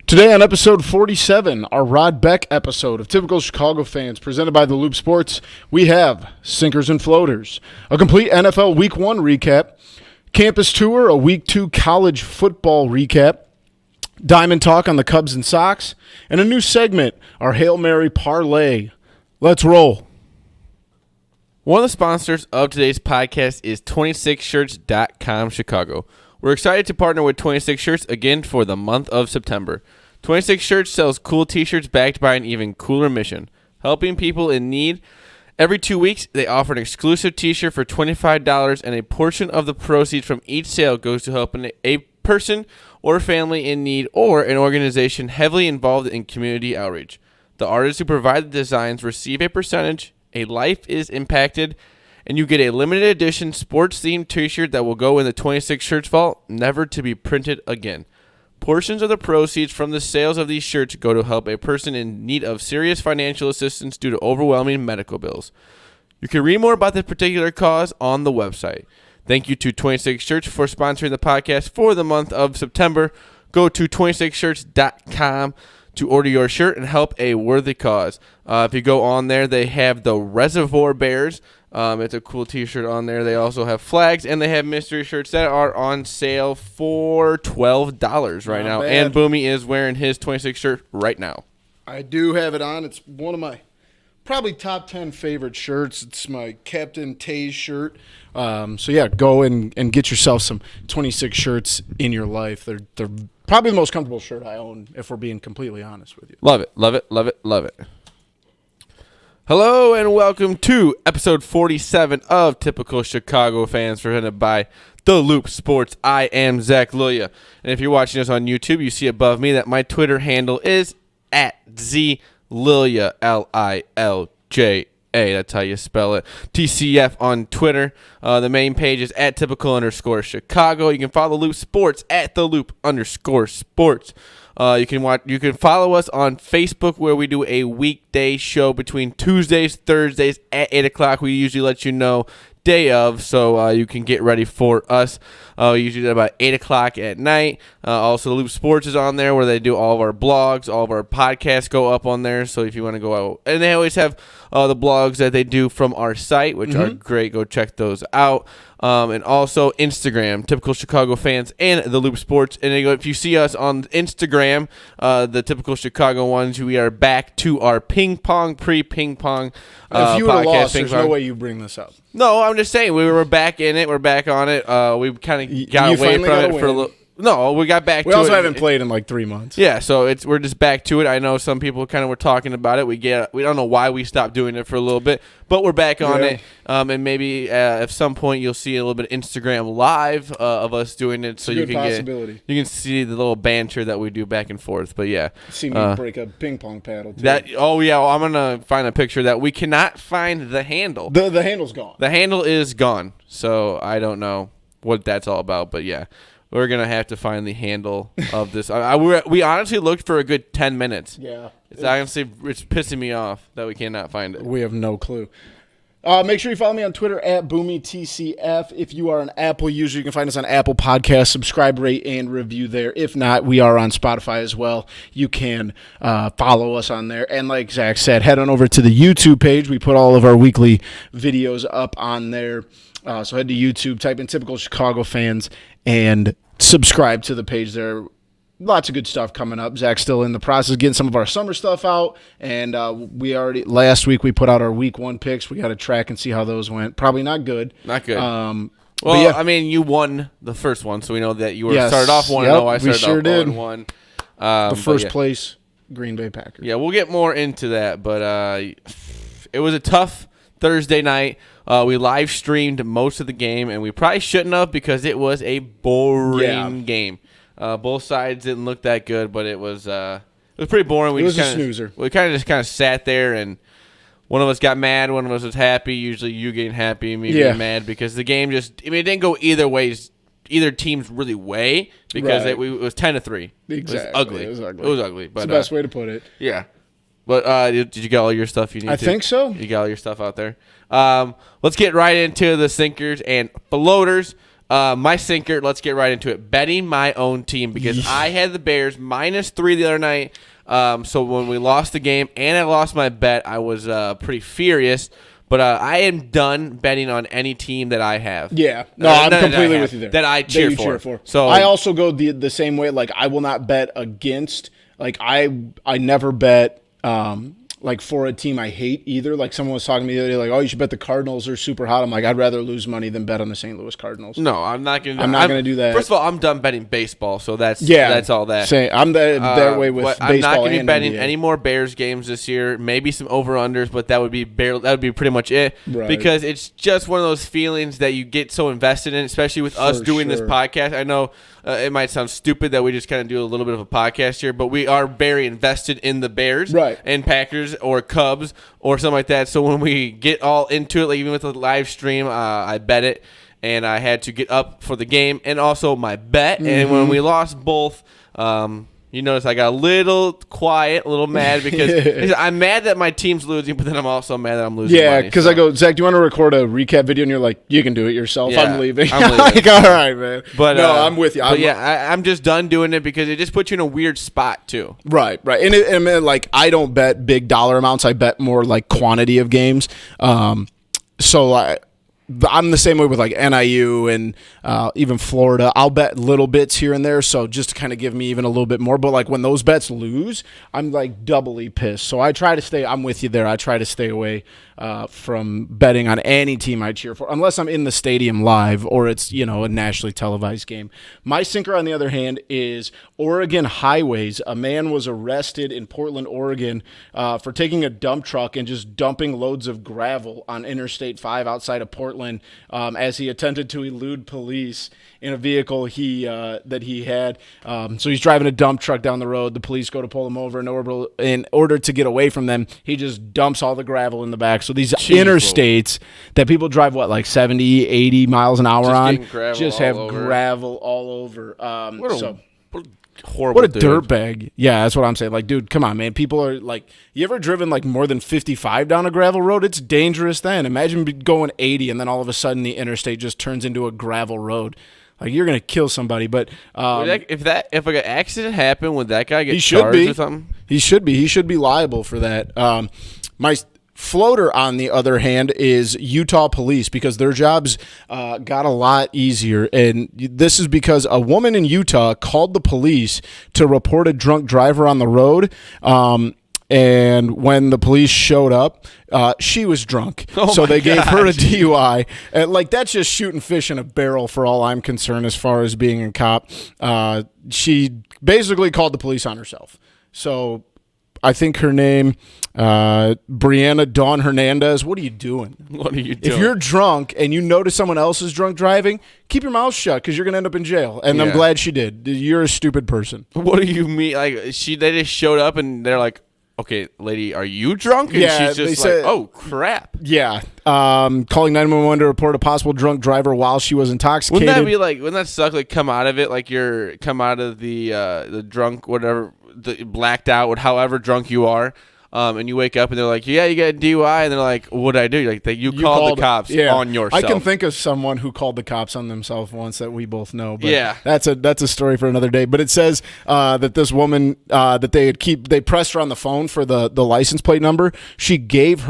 Today on episode 47, our Rod Beck episode of Typical Chicago Fans, presented by The Loop Sports, we have Sinkers and Floaters, a complete NFL Week 1 recap, campus tour, a Week 2 college football recap, Diamond Talk on the Cubs and Sox, and a new segment, our Hail Mary Parlay. Let's roll. One of the sponsors of today's podcast is 26shirts.com Chicago. We're excited to partner with 26 Shirts again for the month of September. 26 Shirts sells cool t-shirts backed by an even cooler mission, helping people in need. Every 2 weeks, they offer an exclusive t-shirt for $25, and a portion of the proceeds from each sale goes to helping a person or family in need or an organization heavily involved in community outreach. The artists who provide the designs receive a percentage, a life is impacted, and you get a limited edition sports-themed t-shirt that will go in the 26 Shirts vault, never to be printed again. Portions of the proceeds from the sales of these shirts go to help a person in need of serious financial assistance due to overwhelming medical bills. You can read more about this particular cause on the website. Thank you to 26 Shirts for sponsoring the podcast for the month of September. Go to 26shirts.com to order your shirt and help a worthy cause. If you go on there, they have the Reservoir Bears. It's a cool t-shirt on there. They also have flags, and they have mystery shirts that are on sale for $12 right now. Bad. And Boomy is wearing his 26 shirt right now. I do have it on. It's one of my probably top 10 favorite shirts. It's my Captain Taze shirt. So, yeah, go and get yourself some 26 shirts in your life. They're probably the most comfortable shirt I own, if we're being completely honest with you. Love it, love it, love it, love it. Hello and welcome to episode 47 of Typical Chicago Fans, presented by The Loop Sports. I am Zach Lilya, and if you're watching us on YouTube, you see above me that my Twitter handle is @ZLilya, Lilja. That's how you spell it. TCF on Twitter. The main page is @typical_Chicago. You can follow Loop Sports @TheLoop_Sports. You can follow us on Facebook, where we do a weekday show between Tuesdays, Thursdays at 8 o'clock. We usually let you know day of, so you can get ready for us. Usually at about 8 o'clock at night. Also, Loop Sports is on there, where they do all of our blogs. All of our podcasts go up on there, so if you want to go out. And they always have the blogs that they do from our site, which are great. Go check those out. And also Instagram, Typical Chicago Fans, and The Loop Sports. And if you see us on Instagram, the Typical Chicago ones, we are back to our pre-ping pong if you would have podcast. lost, there's no way you bring this up. No, I'm just saying we were back in it. We're back on it. We kind of got away from it for a little. No, we got back to it. We also haven't played in like 3 months. Yeah, so we're just back to it. I know some people kind of were talking about it. We don't know why we stopped doing it for a little bit, but we're back on it. And maybe at some point you'll see a little bit of Instagram live of us doing it, so you can see the little banter that we do back and forth. But yeah, see me break a ping pong paddle too. I'm gonna find a picture that we cannot find the handle. The handle's gone. The handle is gone, so I don't know what that's all about. But yeah. We're going to have to find the handle of this. We honestly looked for a good 10 minutes. Yeah. It's pissing me off that we cannot find it. We have no clue. Make sure you follow me on Twitter @BoomyTCF. If you are an Apple user, you can find us on Apple Podcasts. Subscribe, rate, and review there. If not, we are on Spotify as well. You can follow us on there. And like Zach said, head on over to the YouTube page. We put all of our weekly videos up on there. So head to YouTube, type in Typical Chicago Fans, and subscribe to the page there. Lots of good stuff coming up. Zach's still in the process of getting some of our summer stuff out, and last week we put out our week 1 picks. We got to track and see how those went. Probably not good. Not good. I mean, you won the first one, so we know that you started off 1-0. I started off 0-1. The first place Green Bay Packers. Yeah, we'll get more into that, but it was a tough Thursday night. We live streamed most of the game, and we probably shouldn't have, because it was a boring game. Both sides didn't look that good, but it was pretty boring. It was a snoozer. We kind of sat there, and one of us got mad, one of us was happy. Usually you getting happy, me being mad, because the game it didn't go either team's really way, because it was 10-3. Exactly. It was ugly. But it's the best way to put it. Yeah. But did you get all your stuff you need? I think so. You got all your stuff out there. Let's get right into the sinkers and floaters. My sinker, let's get right into it. Betting my own team because I had the Bears -3 the other night. So when we lost the game and I lost my bet, I was pretty furious. But I am done betting on any team that I have. Yeah. No, I'm completely with you there. That I cheer for. So I also go the same way. Like, I will not bet against. Like, I never bet like for a team I hate either. Like, someone was talking to me the other day, like, oh, you should bet the Cardinals. They're super hot. I'm like, I'd rather lose money than bet on the St. Louis Cardinals. No, I'm not going to. I'm not going to do that. First of all, I'm done betting baseball, so that's all that. I'm that way with baseball. I'm not going to be betting NBA. any more Bears games this year. Maybe some over-unders, but that would be pretty much it. Right. Because it's just one of those feelings that you get so invested in, especially with us doing this podcast. I know it might sound stupid that we just kind of do a little bit of a podcast here, but we are very invested in the Bears and Packers or Cubs or something like that. So when we get all into it, like even with the live stream, I bet it, and I had to get up for the game and also my bet. Mm-hmm. And when we lost both, you notice I got a little quiet, a little mad because I'm mad that my team's losing, but then I'm also mad that I'm losing. Yeah, because I go, Zach, do you want to record a recap video? And you're like, you can do it yourself. Yeah, I'm leaving. like, all right, man. But no, I'm with you. I'm just done doing it because it just puts you in a weird spot too. Right. And like, I don't bet big dollar amounts. I bet more like quantity of games. So I'm the same way with like NIU and even Florida. I'll bet little bits here and there, so just to kind of give me even a little bit more. But like when those bets lose, I'm like doubly pissed. So I try to stay. I'm with you there. I try to stay away from betting on any team I cheer for, unless I'm in the stadium live or it's a nationally televised game. My sinker, on the other hand, is Oregon highways. A man was arrested in Portland, Oregon, for taking a dump truck and just dumping loads of gravel on Interstate 5 outside of Portland as he attempted to elude police in a vehicle that he had. So he's driving a dump truck down the road. The police go to pull him over. In order to get away from them, he just dumps all the gravel in the back. So these interstates that people drive, like 70, 80 miles an hour on, just have gravel all over. Horrible. What a dirtbag. Yeah, that's what I'm saying. Like, dude, come on, man. People are like, you ever driven like more than 55 down a gravel road? It's dangerous then. Imagine going 80 and then all of a sudden the interstate just turns into a gravel road. Like, you're going to kill somebody. But if like an accident happened, would that guy get charged or something? He should be. He should be liable for that. My floater, on the other hand, is Utah police, because their jobs got a lot easier. And this is because a woman in Utah called the police to report a drunk driver on the road. And when the police showed up, she was drunk. So they gave her a DUI. And like, that's just shooting fish in a barrel for all I'm concerned as far as being a cop. She basically called the police on herself. So I think her name, Brianna Dawn Hernandez. What are you doing? What are you doing? If you're drunk and you notice someone else is drunk driving, keep your mouth shut, because you're going to end up in jail. And I'm glad she did. You're a stupid person. What do you mean? Like, they just showed up and they're like, okay, lady, are you drunk? And she's just like, oh, crap. Yeah. Calling 911 to report a possible drunk driver while she was intoxicated. Wouldn't that suck? Like, come out of it, like come out of the drunk, whatever, the blacked out, however drunk you are. And you wake up and they're like, yeah, you got a DUI. And they're like, what'd I do? You're like, you called the cops on yourself. I can think of someone who called the cops on themselves once that we both know. But that's a story for another day. But it says that this woman, that they pressed her on the phone for the license plate number. She gave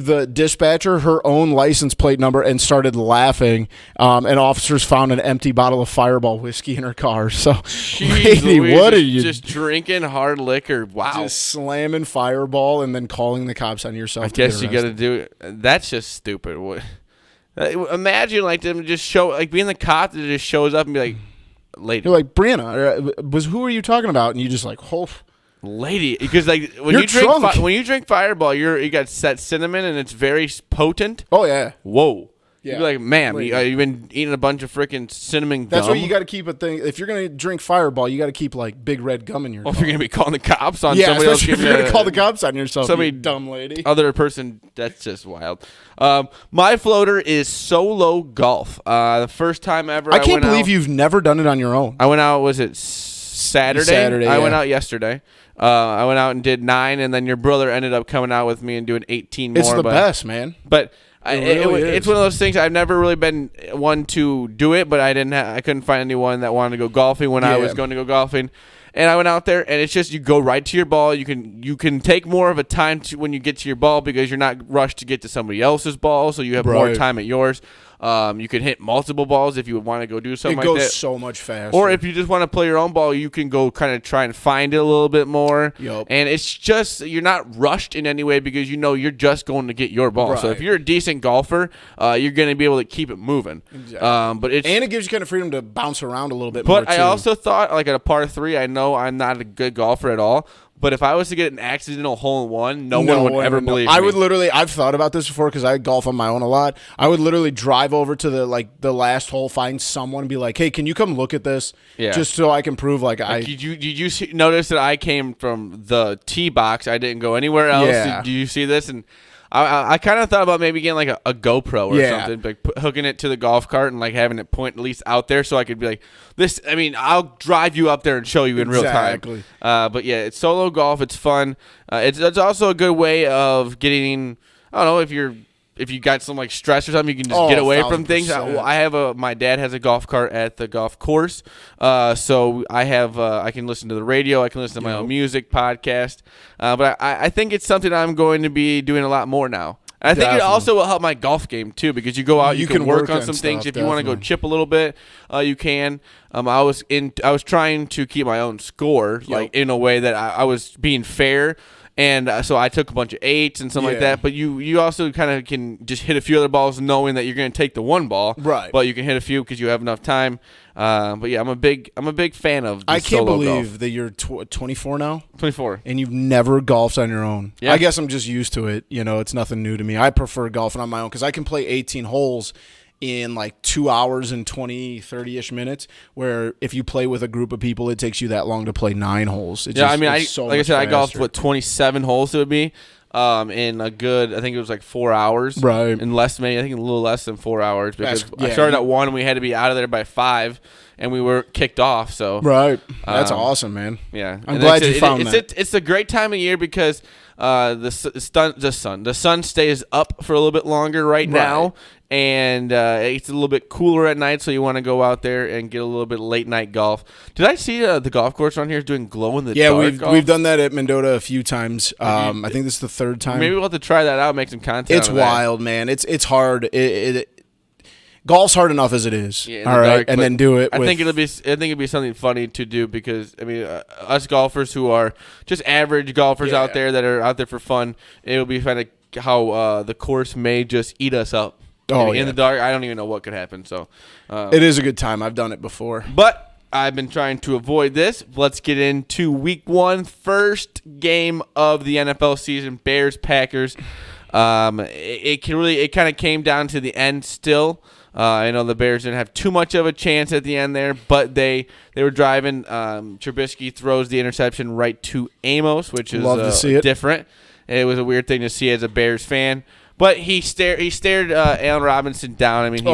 the dispatcher her own license plate number and started laughing. And officers found an empty bottle of Fireball whiskey in her car. So, lady, what are you? Just drinking hard liquor. Wow. Just slamming Fireball and then calling the cops on yourself. I guess you got to do it. That's just stupid. Imagine like them just show, like being the cop that just shows up and be like, lady. You're like, Brianna, who are you talking about? And you just like, lady, because like when you drink Fireball, you got set cinnamon and it's very potent. Oh yeah. Whoa. Yeah. You're like, ma'am, you've been eating a bunch of freaking cinnamon gum. That's why you got to keep a thing. If you're gonna drink Fireball, you got to keep like big red gum in your. Well, if you're gonna be calling the cops on somebody else, if you're gonna call the cops on yourself, you dumb lady. Other person, that's just wild. My floater is solo golf. The first time ever. I can't believe you've never done it on your own. I went out. Was it Saturday? I went out yesterday. I went out and did 9, and then your brother ended up coming out with me and doing 18 more. It's the best, man. But It's one of those things. I've never really been one to do it, but I couldn't find anyone that wanted to go golfing when I was going to go golfing. And I went out there, and it's just you go right to your ball. You can take more of a time when you get to your ball because you're not rushed to get to somebody else's ball, so you have more time at yours. You can hit multiple balls if you would want to go do something like that. It goes so much faster. Or if you just want to play your own ball, you can go kind of try and find it a little bit more. Yep. And it's just you're not rushed in any way because you know you're just going to get your ball. Right. So if you're a decent golfer, you're going to be able to keep it moving. Exactly. And it gives you kind of freedom to bounce around a little bit more, too. But I also thought, like at a par 3, I know I'm not a good golfer at all. But if I was to get an accidental hole-in-one, no one would ever believe me. I would literally – I've thought about this before because I golf on my own a lot. I would literally drive over to the last hole, find someone, and be like, hey, can you come look at this? Yeah. Just so I can prove Did you notice that I came from the tee box? I didn't go anywhere else. Yeah. Did you see this? And I kind of thought about maybe getting like a GoPro or something, like hooking it to the golf cart and like having it point at least out there so I could be like, this. I mean, I'll drive you up there and show you in real time. But yeah, it's solo golf. It's fun. It's also a good way of getting. I don't know if you got some like stress or something, you can just get away from things. My dad has a golf cart at the golf course, so I can listen to the radio, I can listen to my own music podcast, but I think it's something I'm going to be doing a lot more now. And I think it also will help my golf game too because you go out, you can work on some things. If you want to go chip a little bit, you can. I was trying to keep my own score, like in a way that I was being fair. And so I took a bunch of 8s and something like that. But you also kind of can just hit a few other balls knowing that you're going to take the one ball. Right. But you can hit a few because you have enough time. But yeah, I'm a big fan of I can't believe golf. that you're 24 now. 24. And you've never golfed on your own. Yeah. I guess I'm just used to it. It's nothing new to me. I prefer golfing on my own because I can play 18 holes in like 2 hours and 30-ish minutes, where if you play with a group of people, it takes you that long to play 9 holes. I said, I golfed, 27 holes it would be in a good, I think it was like 4 hours. Right. In less, maybe, I think a little less than 4 hours because I started at 1 and we had to be out of there by 5 and we were kicked off. So right. That's awesome, man. Yeah. I'm glad you found that. It's a great time of year because the sun stays up for a little bit longer right now. And it's a little bit cooler at night, so you want to go out there and get a little bit late night golf. Did I see the golf course around here is doing glow in the dark? Yeah, we've done that at Mendota a few times. I think this is the 3rd time. Maybe we'll have to try that out, make some content. It's wild, man. It's hard. Golf's hard enough as it is. Yeah, all right, and then do it. I think it'll be something funny to do because I mean, us golfers who are just average golfers out there that are out there for fun, it'll be fun how the course may just eat us up. In the dark, I don't even know what could happen. So, it is a good time. I've done it before, but I've been trying to avoid this. Let's get into Week 1, first game of the NFL season. Bears Packers. It kind of came down to the end still. I know the Bears didn't have too much of a chance at the end there, but they were driving. Trubisky throws the interception right to Amos, which is Love to see it. Different. It was a weird thing to see as a Bears fan. But he stared Allen Robinson down. I mean,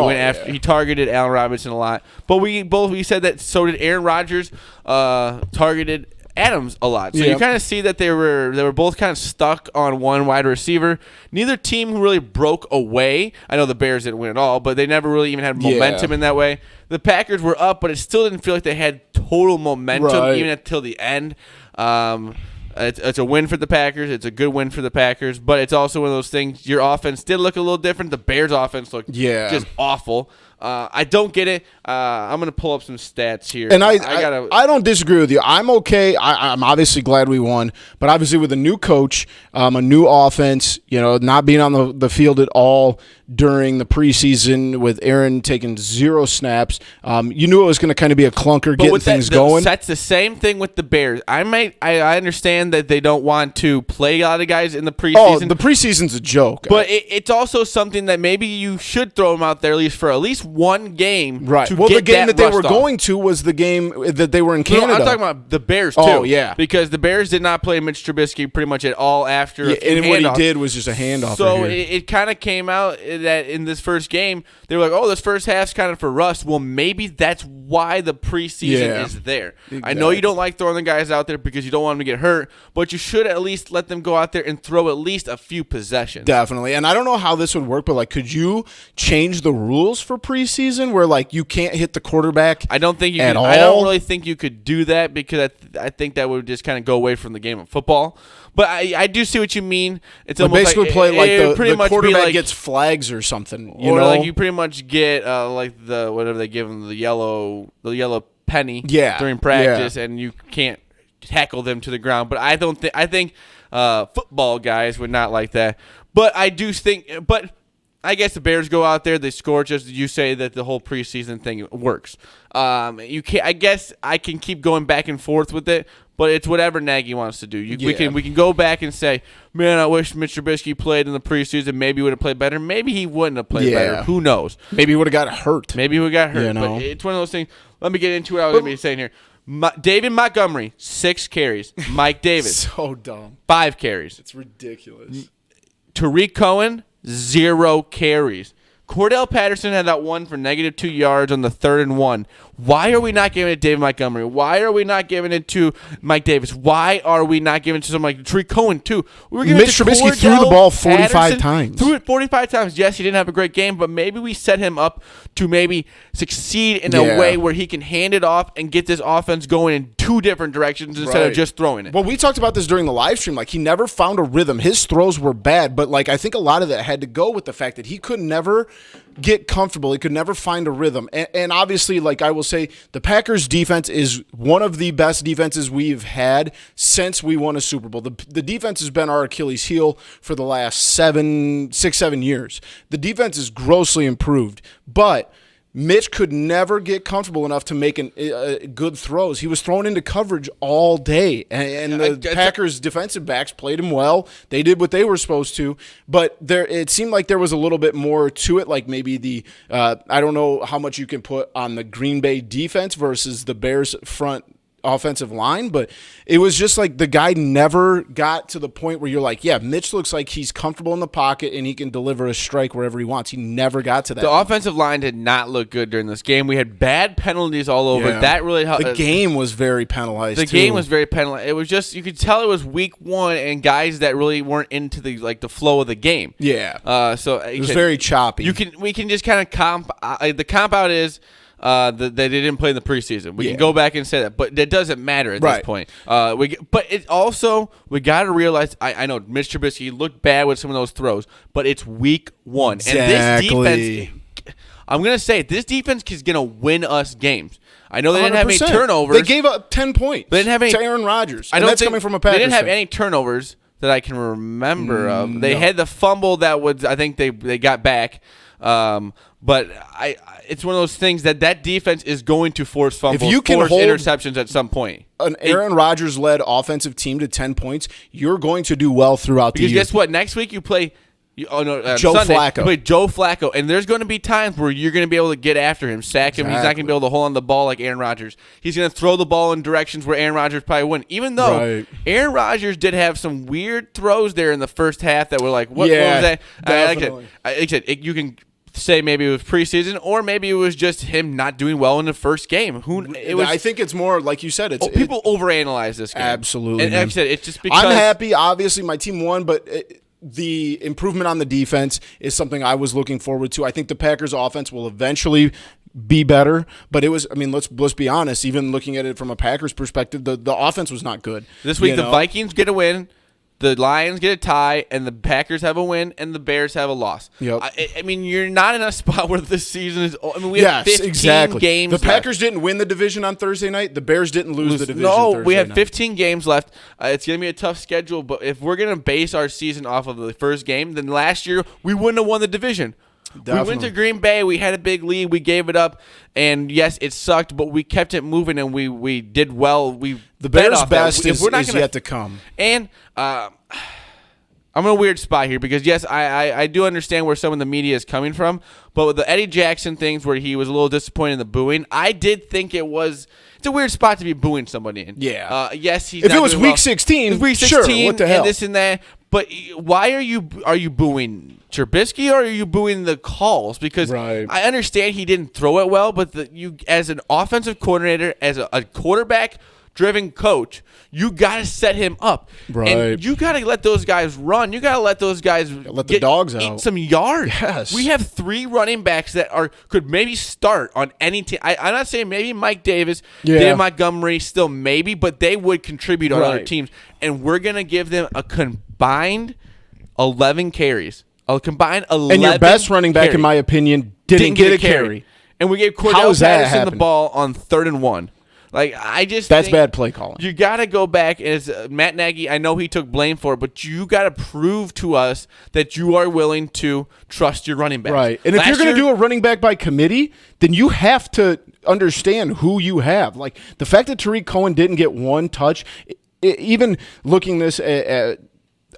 he targeted Allen Robinson a lot. But we said that so did Aaron Rodgers targeted Adams a lot. So you kind of see that they were both kind of stuck on one wide receiver. Neither team really broke away. I know the Bears didn't win at all, but they never really even had momentum in that way. The Packers were up, but it still didn't feel like they had total momentum even until the end. It's a win for the Packers. It's a good win for the Packers, but it's also one of those things. Your offense did look a little different. The Bears' offense looked just awful. I don't get it. I'm going to pull up some stats here. And I don't disagree with you. I'm okay. I'm obviously glad we won, but obviously with a new coach, a new offense, not being on the field at all during the preseason with Aaron taking 0 snaps, you knew it was going to kind of be a clunker getting things going. That's the same thing with the Bears. I understand that they don't want to play a lot of guys in the preseason. Oh, the preseason's a joke. But it's also something that maybe you should throw them out there at least one game. Right. To Well, get the game that they were rust off. going to was the game that they were in Canada. No, I'm talking about the Bears, too. Oh, yeah. Because the Bears did not play Mitch Trubisky pretty much at all after a few and what he handoffs. did was just a handoff. So right here. it kind of came out that in this first game, they were like, oh, this first half's kind of for rust. Well, maybe that's why the preseason is there. Exactly. I know you don't like throwing the guys out there because you don't want them to get hurt, but you should at least let them go out there and throw at least a few possessions. Definitely. And I don't know how this would work, but like, could you change the rules for preseason where like you can't hit the quarterback? I don't think you at could, all? I don't really think you could do that because I think that would just kind of go away from the game of football. But I do see what you mean. It's Like almost basically like play like it would pretty the much be quarterback like, gets flags or something. or know? like you pretty much get like the whatever they give them, the yellow penny during practice, and you can't tackle them to the ground. But I don't think football guys would not like that. But I do think, but I guess the Bears go out there, they score. Just you say that the whole preseason thing works. You can I guess I can keep going back and forth with it, but it's whatever Nagy wants to do. We can go back and say, man, I wish Mitch Trubisky played in the preseason. Maybe he would have played better. Maybe he wouldn't have played better. Who knows? Maybe he would have got hurt. Maybe he would have got hurt. You know? But it's one of those things. Let me get into what I was going to be saying here. David Montgomery, 6 carries. Mike Davis, So dumb. 5 carries. It's ridiculous. Tariq Cohen, 0 carries. Cordell Patterson had that one for -2 yards on the 3rd and 1. Why are we not giving it to David Montgomery? Why are we not giving it to Mike Davis? Why are we not giving it to someone like Tariq Cohen, too? Mitch Trubisky threw the ball 45 times. Threw it 45 times. Yes, he didn't have a great game, but maybe we set him up to maybe succeed in a way where he can hand it off and get this offense going in 2 different directions instead of just throwing it. Well, we talked about this during the live stream. Like, he never found a rhythm. His throws were bad, but like I think a lot of that had to go with the fact that he could never get comfortable. He could never find a rhythm. And obviously, like I will say, the Packers defense is one of the best defenses we've had since we won a Super Bowl. The defense has been our Achilles heel for the last 6-7 years. The defense is grossly improved, but Mitch could never get comfortable enough to make good throws. He was thrown into coverage all day, and the Packers' defensive backs played him well. They did what they were supposed to, but it seemed like there was a little bit more to it, like maybe I don't know how much you can put on the Green Bay defense versus the Bears front offensive line, but it was just like the guy never got to the point where you're like, yeah, Mitch looks like he's comfortable in the pocket and he can deliver a strike wherever he wants. He never got to that. The offensive line did not look good during this game. We had bad penalties all over. Yeah. That really helped. The game was very penalized. The game was very penalized. It was just, you could tell it was week 1 and guys that really weren't into the flow of the game. Yeah. So it was very choppy. We can just kind of the comp out is that they didn't play in the preseason. We can go back and say that, but that doesn't matter at this point. But it also, we got to realize, I know Mitch Trubisky looked bad with some of those throws, but it's week 1. Exactly. And this defense, I'm going to say, this defense is going to win us games. I know they didn't have any 100%. turnovers. They gave up 10 points They didn't have any, to Aaron Rodgers, and that's coming from a Packers They didn't have fan. any turnovers that I can remember of. They had the fumble that was, I think they got back. But it's one of those things that defense is going to force fumbles, if you can force hold interceptions at some point. An Aaron Rodgers-led offensive team to 10 points, you're going to do well throughout the year. Because guess what? Next week you play Joe Sunday, Flacco. You play Joe Flacco, and there's going to be times where you're going to be able to get after him, sack him. He's not going to be able to hold on the ball like Aaron Rodgers. He's going to throw the ball in directions where Aaron Rodgers probably wouldn't. Even though Aaron Rodgers did have some weird throws there in the first half that were like, what was that? Definitely. Like I said, you can say maybe it was preseason, or maybe it was just him not doing well in the first game. I think it's more like you said. People overanalyze this game. Absolutely, and like I said, it's just because I'm happy. Obviously, my team won, but the improvement on the defense is something I was looking forward to. I think the Packers' offense will eventually be better, but it was. I mean, let's be honest. Even looking at it from a Packers perspective, the offense was not good this week. The Vikings get a win. The Lions get a tie, and the Packers have a win, and the Bears have a loss. Yep. I mean, you're not in a spot where this season is. I mean, we have 15 games. The Packers didn't win the division on Thursday night. The Bears didn't lose the division. No, Thursday we have night. 15 games left. It's going to be a tough schedule, but if we're going to base our season off of the first game, then last year we wouldn't have won the division. Definitely. We went to Green Bay. We had a big lead. We gave it up, and yes, it sucked, but we kept it moving, and we did well. The Bears' best is yet to come. And I'm in a weird spot here because, yes, I do understand where some of the media is coming from, but with the Eddie Jackson things where he was a little disappointed in the booing, I did think it's a weird spot to be booing somebody in. Yeah. Yes, he's if not it was doing week well. 16, If week 16 sure, what the hell? and this and that. But why are you booing Trubisky or are you booing the calls? Because Right. I understand he didn't throw it well, but you as an offensive coordinator, as a quarterback-driven coach, you got to set him up. Right. And you got to let those guys run. You got to let those guys let the dogs eat out. some yards. Yes. We have 3 running backs that could maybe start on any team. I'm not saying maybe Mike Davis, David Montgomery, still maybe, but they would contribute on other teams. And we're going to give them a combined 11 carries. A combined 11 And your best running back, carries. in my opinion, didn't get a carry. And we gave How Cordell is that Patterson the happening? ball on 3rd and 1. Like, I just That's think bad play calling. you got to go back. As Matt Nagy, I know he took blame for it, but you got to prove to us that you are willing to trust your running back. Right. And if you're going to do a running back by committee, then you have to understand who you have. Like, the fact that Tariq Cohen didn't get one touch, even looking this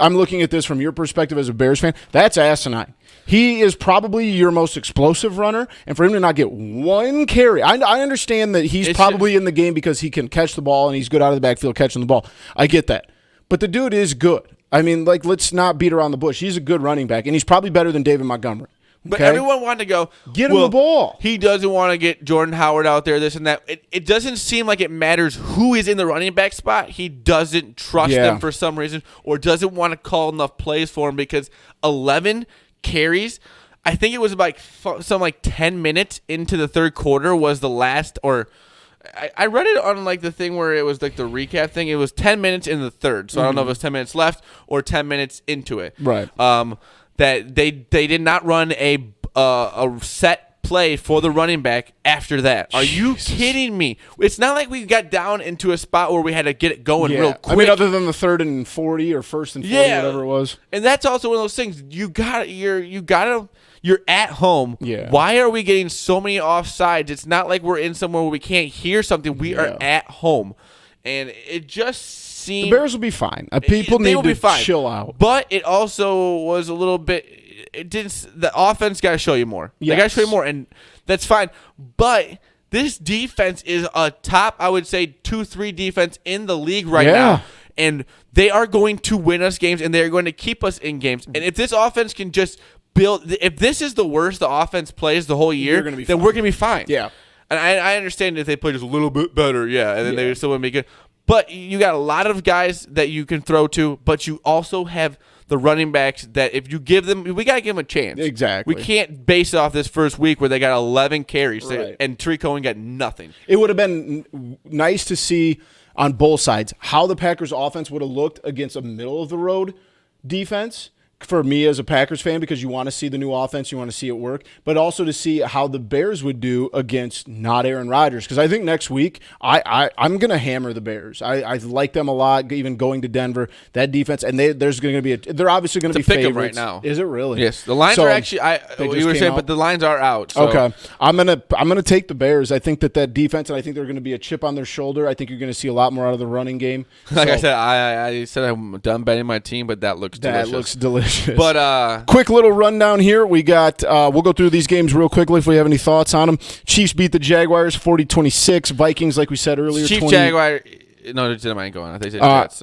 I'm looking at this from your perspective as a Bears fan, that's asinine. He is probably your most explosive runner, and for him to not get one carry, I understand that he's probably in the game because he can catch the ball and he's good out of the backfield catching the ball. I get that. But the dude is good. I mean, like, let's not beat around the bush. He's a good running back, and he's probably better than David Montgomery. But everyone wanted to go, get him the ball. He doesn't want to get Jordan Howard out there, this and that. It doesn't seem like it matters who is in the running back spot. He doesn't trust them for some reason or doesn't want to call enough plays for him because 11 carries, I think it was about like 10 minutes into the third quarter was the last, or I read it on like the thing where it was like the recap thing. It was 10 minutes in the third. So I don't know if it was 10 minutes left or 10 minutes into it. Right. That they did not run a set play for the running back after that. Are you kidding me? It's not like we got down into a spot where we had to get it going real quick. I mean, other than the 3rd and 40 or 1st and 40, whatever it was. And that's also one of those things. You're at home. Yeah. Why are we getting so many offsides? It's not like we're in somewhere where we can't hear something. We are at home. And it just seemed... The Bears will be fine. People need to chill out. But it also was a little bit... The offense got to show you more. Yes. They got to show you more, and that's fine. But this defense is a top, I would say, 2-3 defense in the league right now. And they are going to win us games, and they are going to keep us in games. And if this offense can just build... If this is the worst the offense plays the whole year, then we're going to be fine. Yeah. And I understand if they play just a little bit better, and then they still wouldn't be good. But you got a lot of guys that you can throw to, but you also have the running backs that if you give them, we got to give them a chance. Exactly. We can't base it off this first week where they got 11 carries Right. and Tariq Cohen got nothing. It would have been nice to see on both sides how the Packers offense would have looked against a middle-of-the-road defense. For me as a Packers fan, because you want to see the new offense, you want to see it work, but also to see how the Bears would do against not Aaron Rodgers. Because I think next week I'm going to hammer the Bears. I like them a lot, even going to Denver. That defense, and there's going to be they're obviously going to be favorites right now. Is it really? Yes, the lines are actually. You were saying, but the lines are out. So. Okay, I'm gonna take the Bears. I think that defense, and I think they're going to be a chip on their shoulder. I think you're going to see a lot more out of the running game. Like I said I'm done betting my team, but that looks delicious. That looks delicious. But quick little rundown here. We got we'll go through these games real quickly if we have any thoughts on them. Chiefs beat the Jaguars 40-26. Vikings, like we said earlier, Chiefs Jaguar. No, I ain't going. I think they said Jets.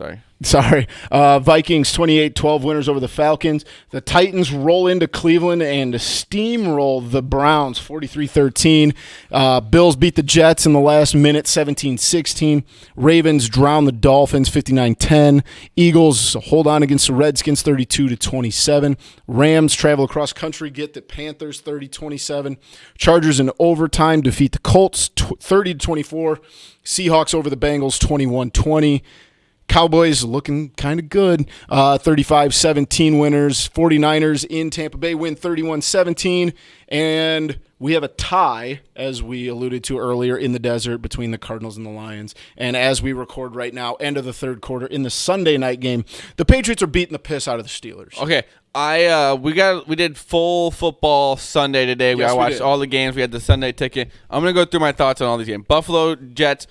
Sorry. Vikings 28-12 winners over the Falcons. The Titans roll into Cleveland and steamroll the Browns 43-13. Bills beat the Jets in the last minute 17-16. Ravens drown the Dolphins 59-10. Eagles hold on against the Redskins 32-27. Rams travel across country, get the Panthers 30-27. Chargers in overtime defeat the Colts 30-24. Seahawks over the Bengals 21-20. Cowboys looking kind of good. 35-17 winners. 49ers in Tampa Bay win 31-17. And we have a tie, as we alluded to earlier, in the desert between the Cardinals and the Lions. And as we record right now, end of the third quarter in the Sunday night game, the Patriots are beating the piss out of the Steelers. Okay. We did full football Sunday today. I watched all the games. We had the Sunday ticket. I'm gonna go through my thoughts on all these games. Buffalo Jets.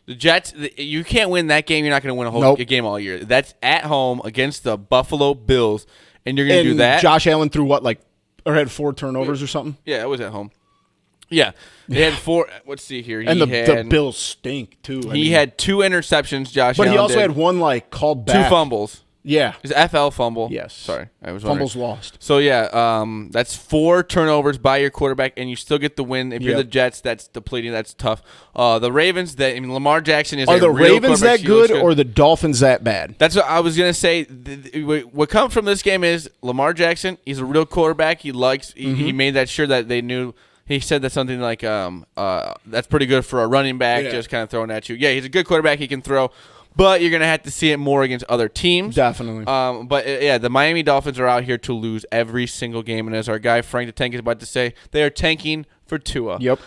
The Jets, you can't win that game. You're not going to win a game all year. That's at home against the Buffalo Bills, and you're going to do that. Josh Allen threw or had 4 turnovers or something? Yeah, it was at home. Yeah, they had 4. Let's see here. The Bills stink, too. He had 2 interceptions, Josh But Allen he also did. had one, called back. 2 fumbles. Yeah. It's an FL fumble. Yes. Sorry. I was Fumbles lost. So, yeah, that's 4 turnovers by your quarterback, and you still get the win. If you're the Jets, that's depleting. That's tough. The Ravens, Lamar Jackson is Are the real Ravens that good or the Dolphins that bad? That's what I was going to say. What comes from this game is Lamar Jackson, he's a real quarterback. He made that sure that they knew. He said that something like, that's pretty good for a running back, just kind of throwing at you. Yeah, he's a good quarterback. He can throw. But you're going to have to see it more against other teams. Definitely. The Miami Dolphins are out here to lose every single game. And as our guy Frank the Tank is about to say, they are tanking for Tua. Yep.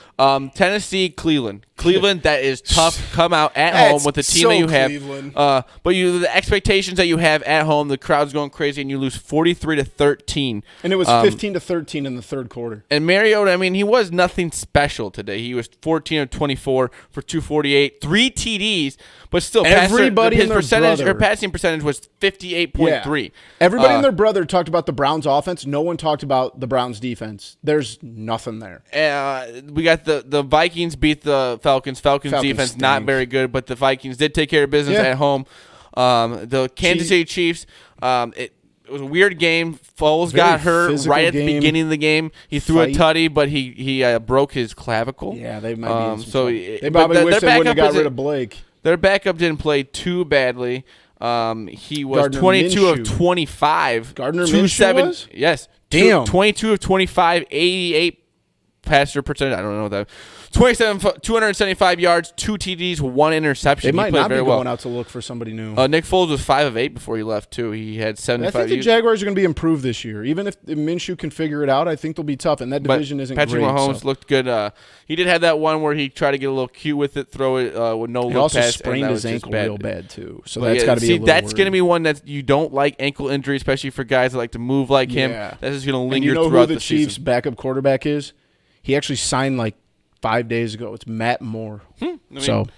Tennessee, Cleveland. Cleveland, that is tough. Come out at home with the team that you have. But the expectations that you have at home, the crowd's going crazy, and you lose 43-13. And it was 15-13 in the third quarter. And Mariota, he was nothing special today. He was 14 of 24 for 248, 3 TDs, but still, everybody his and their percentage brother. Or passing percentage was 58.3. Yeah. Everybody and their brother talked about the Browns' offense. No one talked about the Browns' defense. There's nothing there. We got the Vikings beat the Falcons. Falcons defense stink. not very good, but the Vikings did take care of business at home. The Kansas City Chiefs, it was a weird game. Foles got hurt right at the beginning of the game. He threw a tutty, but he broke his clavicle. Yeah, they might be. They probably wish they wouldn't have got rid of Blake. Their backup didn't play too badly. He was Gardner 22 Minshew. of 25. Gardner Minshew was? Yes. Damn. 22 of 25, 88 passer percentage. I don't know that. 275 yards, 2 TDs, 1 interception. They might not be very going well. out to look for somebody new. Nick Foles was 5 of 8 before he left, too. He had 75 I think the Jaguars are going to be improved this year. Even if Minshew can figure it out, I think they'll be tough. And that division isn't great. Patrick Mahomes looked good. He did have that one where he tried to get a little cute with it, throw it with no look pass. He also sprained his ankle real bad, too. So that's got to be a little that's going to be one that you don't like ankle injury, especially for guys that like to move like him. That's just going to linger throughout the season. You know who the Chiefs' backup quarterback is? He actually signed 5 days ago. It's Matt Moore. Don't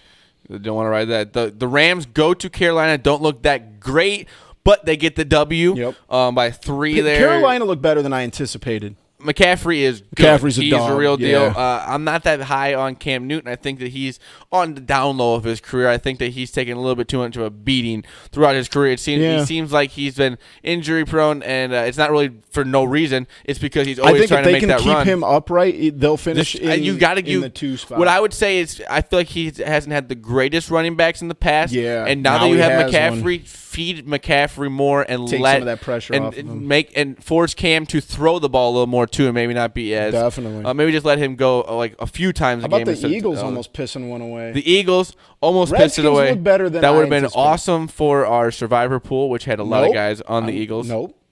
want to ride that. The Rams go to Carolina. Don't look that great, but they get the W by 3 there. Carolina looked better than I anticipated. McCaffrey is good. McCaffrey's he's a dog. A real deal. Yeah. I'm not that high on Cam Newton. I think that he's on the down low of his career. I think that he's taken a little bit too much of a beating throughout his career. He seems like he's been injury prone, and it's not really for no reason. It's because he's always trying to make that run. I think if they can keep him upright, they'll finish in the 2 spot. What I would say is I feel like he hasn't had the greatest running backs in the past. Yeah. And now that you have McCaffrey, feed McCaffrey more and take some of that pressure off of him. And force Cam to throw the ball a little more too, and maybe not be as maybe just let him go a few times a game. How about the Eagles almost pissing one away? The Eagles almost pissed it away. Look better than that would have been awesome for our survivor pool, which had a lot of guys on the Eagles.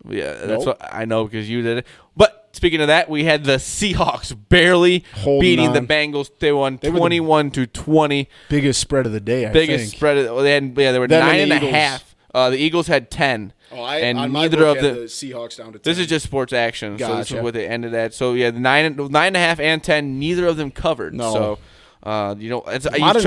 Yeah, that's what I know because you did it. But speaking of that, we had the Seahawks barely beating the Bengals. They won 21-20. Biggest spread of the day. Biggest spread. They were 9.5. The Eagles had 10. And neither of the Seahawks down to 10. This is just sports action, Gotcha. so this is what they ended at. So yeah, the 9.5 and 10, neither of them covered. No. So it's a lot of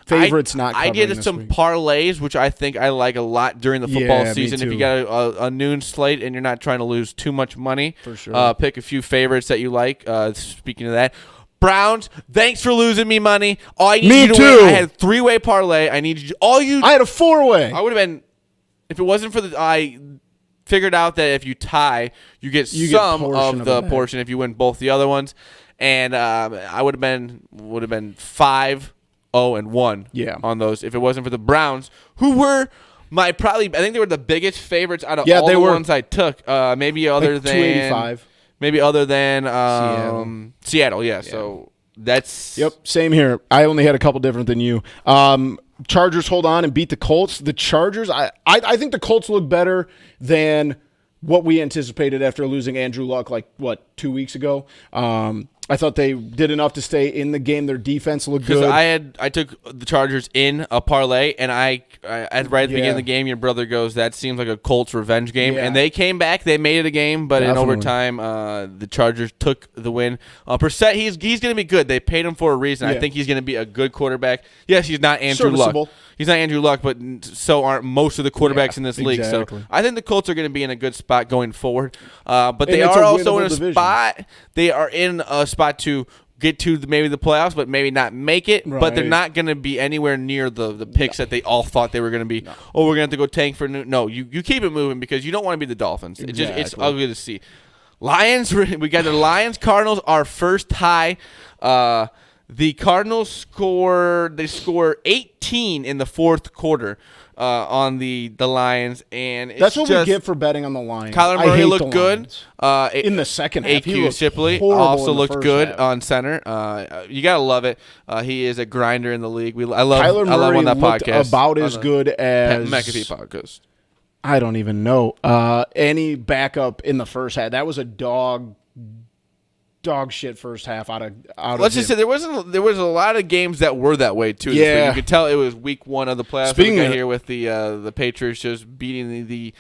favorites not covering. I did some parlays, which I think I like a lot during the football season. If you got a noon slate and you're not trying to lose too much money, for sure. Pick a few favorites that you like. Speaking of that. Browns, thanks for losing me money. All I need you to win. I had a 3-way parlay. I need you. I had a 4-way. I would have been. If it wasn't for I figured out that if you tie, you get some of the portion if you win both the other ones, and I would have been 5-0-1 on those if it wasn't for the Browns, who were I think they were the biggest favorites out of all the ones I took. Maybe other than 285. Maybe other than Seattle. Yeah. So that's same here. I only had a couple different than you. Chargers hold on and beat the Colts. The Chargers, I think the Colts look better than what we anticipated after losing Andrew Luck 2 weeks ago. I thought they did enough to stay in the game. Their defense looked good. I took the Chargers in a parlay, and right at the beginning of the game, your brother goes, "That seems like a Colts revenge game," and they came back. They made it a game, but in overtime, the Chargers took the win. Brissett, he's going to be good. They paid him for a reason. I think he's going to be a good quarterback. Yes, he's not Andrew Luck. He's not Andrew Luck, but so aren't most of the quarterbacks in this league. So I think the Colts are going to be in a good spot going forward. But they are also in a spot. They are in a spot to get to maybe the playoffs, but maybe not make it. Right. But they're not going to be anywhere near the picks that they all thought they were going to be. No. Oh, we're going to have to go tank for new. No, you keep it moving because you don't want to be the Dolphins. It's ugly to see. Lions, we got the Lions. Cardinals, our first tie. The Cardinals score 18 in the fourth quarter on the Lions, and that's what we get for betting on the Lions. Kyler Murray looked good in the second half. AQ Shipley also looked good on center. You gotta love it. He is a grinder in the league. I love on that podcast. About as good as McAfee podcast. I don't even know any backup in the first half. That was a dog shit first half out of Let's just say there was a lot of games that were that way too. Yeah, you could tell it was week 1 of the playoffs. Speaking of here with the Patriots just beating the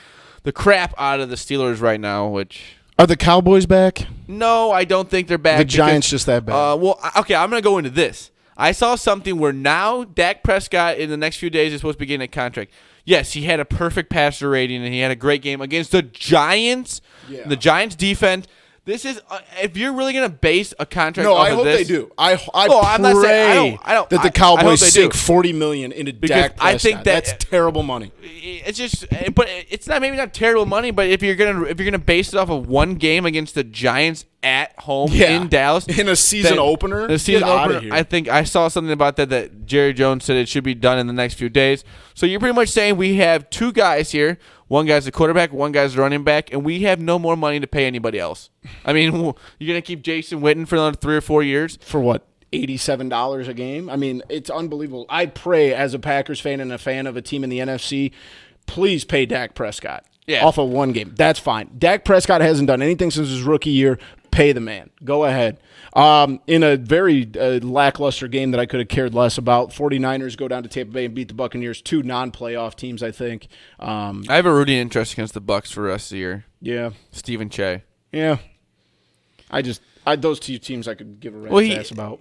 crap out of the Steelers right now. Which are the Cowboys back? No, I don't think they're back. The Giants just that bad. Well, okay, I'm gonna go into this. I saw something where now Dak Prescott in the next few days is supposed to be getting a contract. Yes, he had a perfect passer rating and he had a great game against the Giants. Yeah. The Giants defense. This is if you're really gonna base a contract. No, off I of hope this, they do. I pray I'm not saying, that the Cowboys sink $40 million into Dak Prescott. I think that's terrible money. It's just, but it's maybe not terrible money. But if you're gonna base it off of one game against the Giants at home in Dallas in a season opener, I think I saw something about that Jerry Jones said it should be done in the next few days. So you're pretty much saying we have two guys here. One guy's a quarterback, one guy's a running back, and we have no more money to pay anybody else. I mean, you're going to keep Jason Witten for another 3 or 4 years? For what, $87 a game? I mean, it's unbelievable. I pray as a Packers fan and a fan of a team in the NFC, please pay Dak Prescott off of one game. That's fine. Dak Prescott hasn't done anything since his rookie year. Pay the man. Go ahead. In a very lackluster game that I could have cared less about, 49ers go down to Tampa Bay and beat the Buccaneers, 2 non-playoff teams, I think. I have a rooting interest against the Bucs for the rest of the year. Yeah. Stephen Che. Yeah. Those 2 teams I could give a rat's ass about.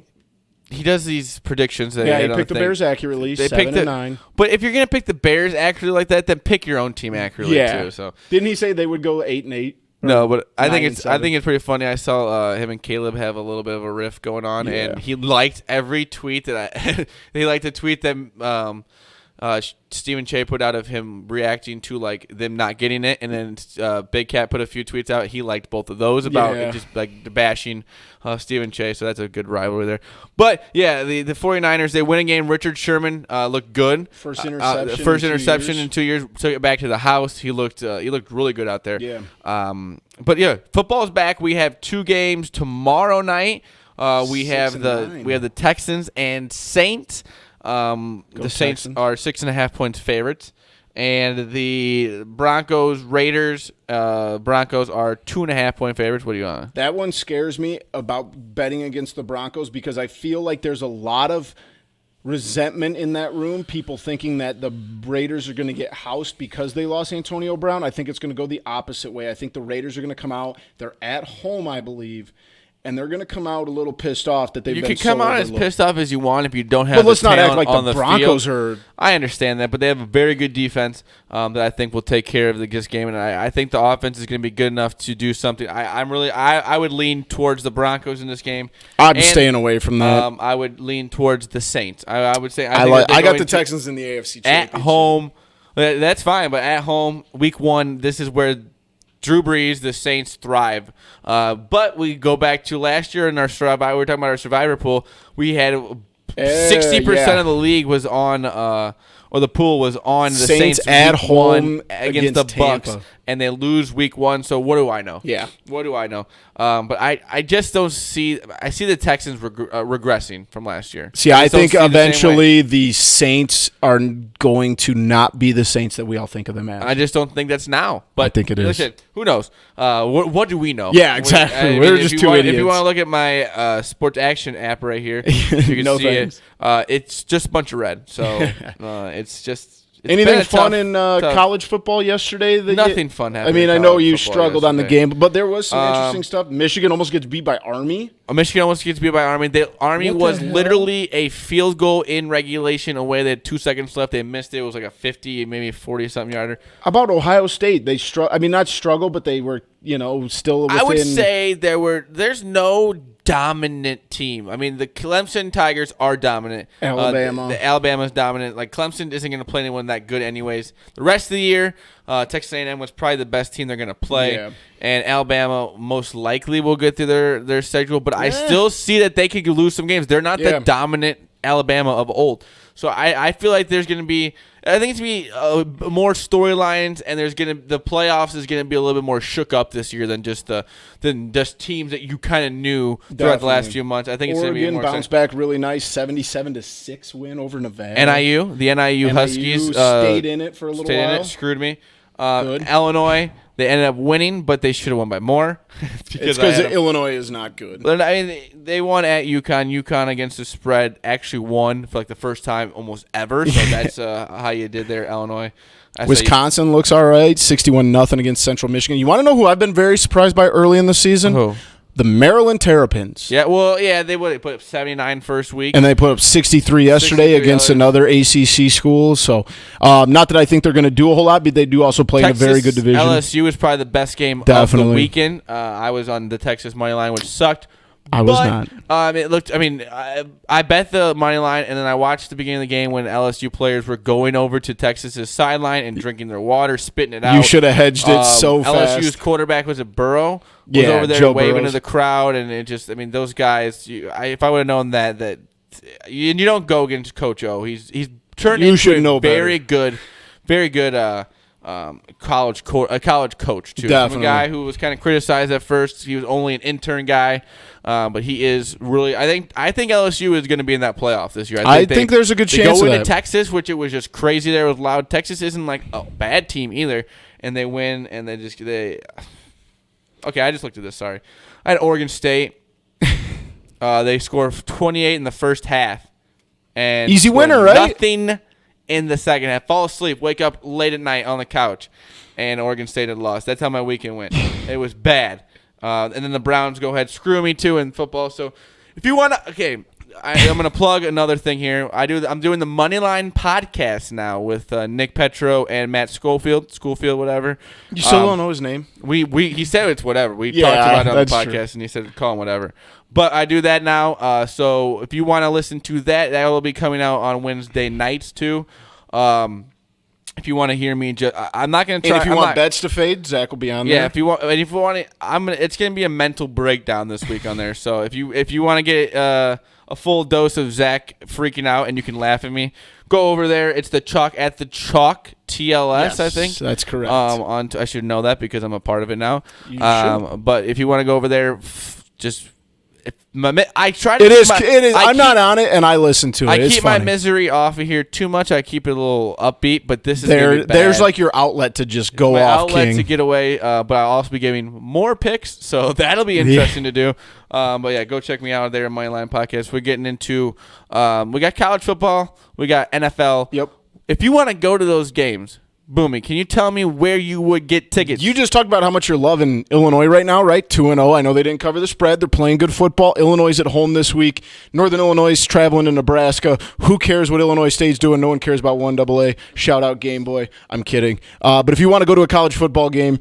He does these predictions. He picked the Bears accurately, 7-9. But if you're going to pick the Bears accurately like that, then pick your own team accurately too. So didn't he say they would go 8-8? No, but I think it's pretty funny. I saw him and Caleb have a little bit of a riff going on, and he liked every tweet that he liked the tweet that Stephen Che put out of him reacting to like them not getting it, and then Big Cat put a few tweets out. He liked both of those about just like bashing Stephen Che, so that's a good rivalry there. But yeah, the 49ers, they win a game. Richard Sherman looked good. First interception in 2 years. Took it back to the house. He looked really good out there. Yeah. But yeah, football's back. We have 2 games tomorrow night. We have the Texans and Saints. The Saints are 6.5 points favorites, and the Broncos Raiders. Broncos are 2.5 point favorites. What do you want? That one scares me about betting against the Broncos because I feel like there's a lot of resentment in that room. People thinking that the Raiders are going to get housed because they lost Antonio Brown. I think it's going to go the opposite way. I think the Raiders are going to come out. They're at home, I believe. And they're going to come out a little pissed off that they've been so overlooked. You can come out as pissed off as you want if you don't have the talent on the Broncos field. I understand that, but they have a very good defense that I think will take care of this game. And I think the offense is going to be good enough to do something. I would lean towards the Broncos in this game. I'm staying away from that. I would lean towards the Saints. I would say I got the Texans in the AFC Championship. At home, that's fine. But at home, week 1, this is where Drew Brees, the Saints thrive. But we go back to last year in our survivor. We were talking about our survivor pool. We had 60% of the league was on, or the pool was on the Saints at home against the Tampa. Bucs, and they lose week 1. So what do I know? Yeah. What do I know? But I just don't see. I see the Texans regressing from last year. See, I think eventually the Saints are going to not be the Saints that we all think of them as. I just don't think that's now. But I think it is. Listen, who knows? What do we know? Yeah, exactly. We're just two idiots. If you want to look at my Sports Action app right here, you can see it. It's just a bunch of red. So it's just. Anything fun in college football yesterday? Nothing fun happened. I mean, I know you struggled on the game, but there was some interesting stuff. Michigan almost gets beat by Army. Michigan almost gets beat by Army. Army was literally a field goal in regulation away. They had 2 seconds left. They missed it. It was like a 50, maybe 40-something yarder. About Ohio State, they not struggle, but they were, still within. I would say there's no dominant team. I mean, the Clemson Tigers are dominant. Alabama. The Alabama's dominant. Like, Clemson isn't going to play anyone that good anyways. The rest of the year, Texas A&M was probably the best team they're going to play. Yeah. And Alabama most likely will get through their schedule. But I still see that they could lose some games. They're not the dominant Alabama of old. So I feel like there's going to be – I think it's going to be more storylines, and the playoffs is going to be a little bit more shook up this year than just teams that you kind of knew throughout the last few months. I think it's going to be more bounced back really nice, 77-6 win over Nevada. The NIU Huskies stayed in it for a little while. Screwed me. Illinois. They ended up winning, but they should have won by more. It's because Illinois is not good. I mean, they won at UConn. UConn against the spread actually won for like the first time almost ever. So that's how you did there, Illinois. Wisconsin looks all right, 61-0 against Central Michigan. You want to know who I've been very surprised by early in the season? Who? The Maryland Terrapins. Yeah, they put up 79 first week. And they put up 63 yesterday against another ACC school. So, not that I think they're going to do a whole lot, but they do also play in a very good division. LSU is probably the best game of the weekend. I was on the Texas money line, which sucked. I was not. It looked. I mean, I bet the money line, and then I watched the beginning of the game when LSU players were going over to Texas's sideline and drinking their water, spitting it out. You should have hedged it so fast. LSU's quarterback was it Burrow? Was over there Joe waving Burrows. to the crowd, and it just. I mean, those guys. If I would have known that you don't go against Coach O. He's turned into a very good college coach too. Definitely. From a guy who was kind of criticized at first. He was only an intern guy, but he is really. I think LSU is going to be in that playoff this year. I think there's a good chance they go of into that. Texas, which it was just crazy. There was loud. Texas isn't like a bad team either, and they win, and they. Okay, I just looked at this. Sorry, I had Oregon State. They scored 28 in the first half, and easy winner, right? Nothing in the second half. Fall asleep, wake up late at night on the couch, and Oregon State had lost. That's how my weekend went. It was bad. And then the Browns go ahead, screw me too in football. So if you want to, okay, I'm going to plug another thing here. I'm doing the Moneyline podcast now with Nick Petro and Matt Schofield, whatever. You still don't know his name? He said it's whatever. We talked about it on the podcast, and he said call him whatever. But I do that now. So if you want to listen to that will be coming out on Wednesday nights too. If you want to hear me, I'm not going to try. And if you want bets to fade, Zach will be on there. Yeah, if you want it, it's going to be a mental breakdown this week on there. So if you want to get a full dose of Zach freaking out and you can laugh at me, go over there. It's the Chalk at the Chalk TLS. Yes, I think that's correct. I should know that because I'm a part of it now. You should. But if you want to go over there, just. I try to. It is. I'm not on it, and I listen to it. I keep my misery off of here too much. I keep it a little upbeat, but this is there's like your outlet to just go my off, outlet King. to get away. But I'll also be giving more picks, so that'll be interesting to do. But yeah, go check me out there at Moneyline Podcast. We're getting into. We got college football. We got NFL. Yep. If you want to go to those games. Boomy, can you tell me where you would get tickets? You just talked about how much you're loving Illinois right now, right? 2-0. I know they didn't cover the spread. They're playing good football. Illinois is at home this week. Northern Illinois is traveling to Nebraska. Who cares what Illinois State's doing? No one cares about 1AA. Shout out Game Boy. I'm kidding. But if you want to go to a college football game,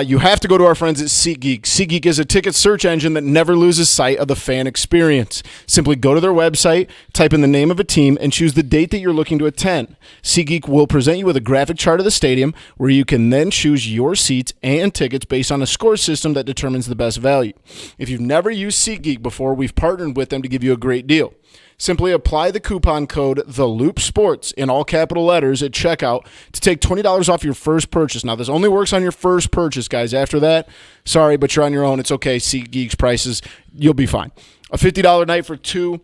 you have to go to our friends at SeatGeek. SeatGeek is a ticket search engine that never loses sight of the fan experience. Simply go to their website, type in the name of a team, and choose the date that you're looking to attend. SeatGeek will present you with a graphic chart of the stadium, where you can then choose your seats and tickets based on a score system that determines the best value. If you've never used SeatGeek before, we've partnered with them to give you a great deal. Simply apply the coupon code TheLoopSports in all capital letters at checkout to take $20 off your first purchase. Now, this only works on your first purchase, guys. After that, sorry, but you're on your own. It's okay. SeatGeek's prices, you'll be fine. A $50 night for two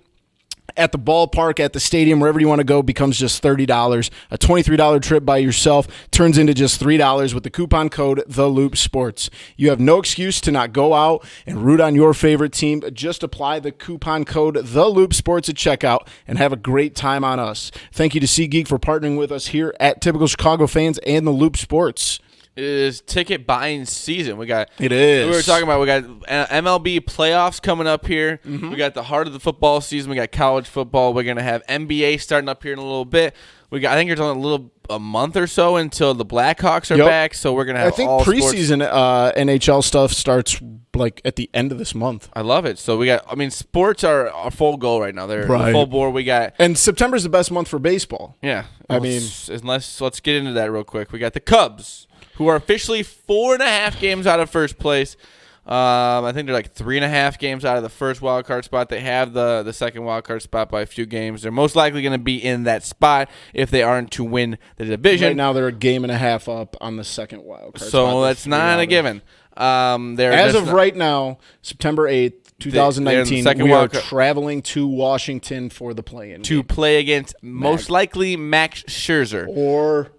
at the ballpark, at the stadium, wherever you want to go, becomes just $30. A $23 trip by yourself turns into just $3 with the coupon code TheLoopSports. You have no excuse to not go out and root on your favorite team. Just apply the coupon code TheLoopSports at checkout and have a great time on us. Thank you to SeatGeek for partnering with us here at Typical Chicago Fans and the Loop Sports. It is ticket buying season. We got. It is. We were talking about. We got MLB playoffs coming up here. Mm-hmm. We got the heart of the football season. We got college football. We're gonna have NBA starting up here in a little bit. We got. I think there's only a month or so until the Blackhawks are back. So we're gonna have. I think all preseason NHL stuff starts like at the end of this month. I love it. So we got. I mean, sports are a full go right now. They're full bore. We got. And September's the best month for baseball. Yeah. I mean, let's get into that real quick. We got the Cubs, who are officially 4.5 games out of first place. I think they're like 3.5 games out of the first wild card spot. They have the second wild card spot by a few games. They're most likely going to be in that spot if they aren't to win the division. Right now, they're a game and a half up on the second wild card spot. So that's not a given. As of right now, September 8th, 2019, we are traveling to Washington for the play-in game. Play against most likely Max Scherzer or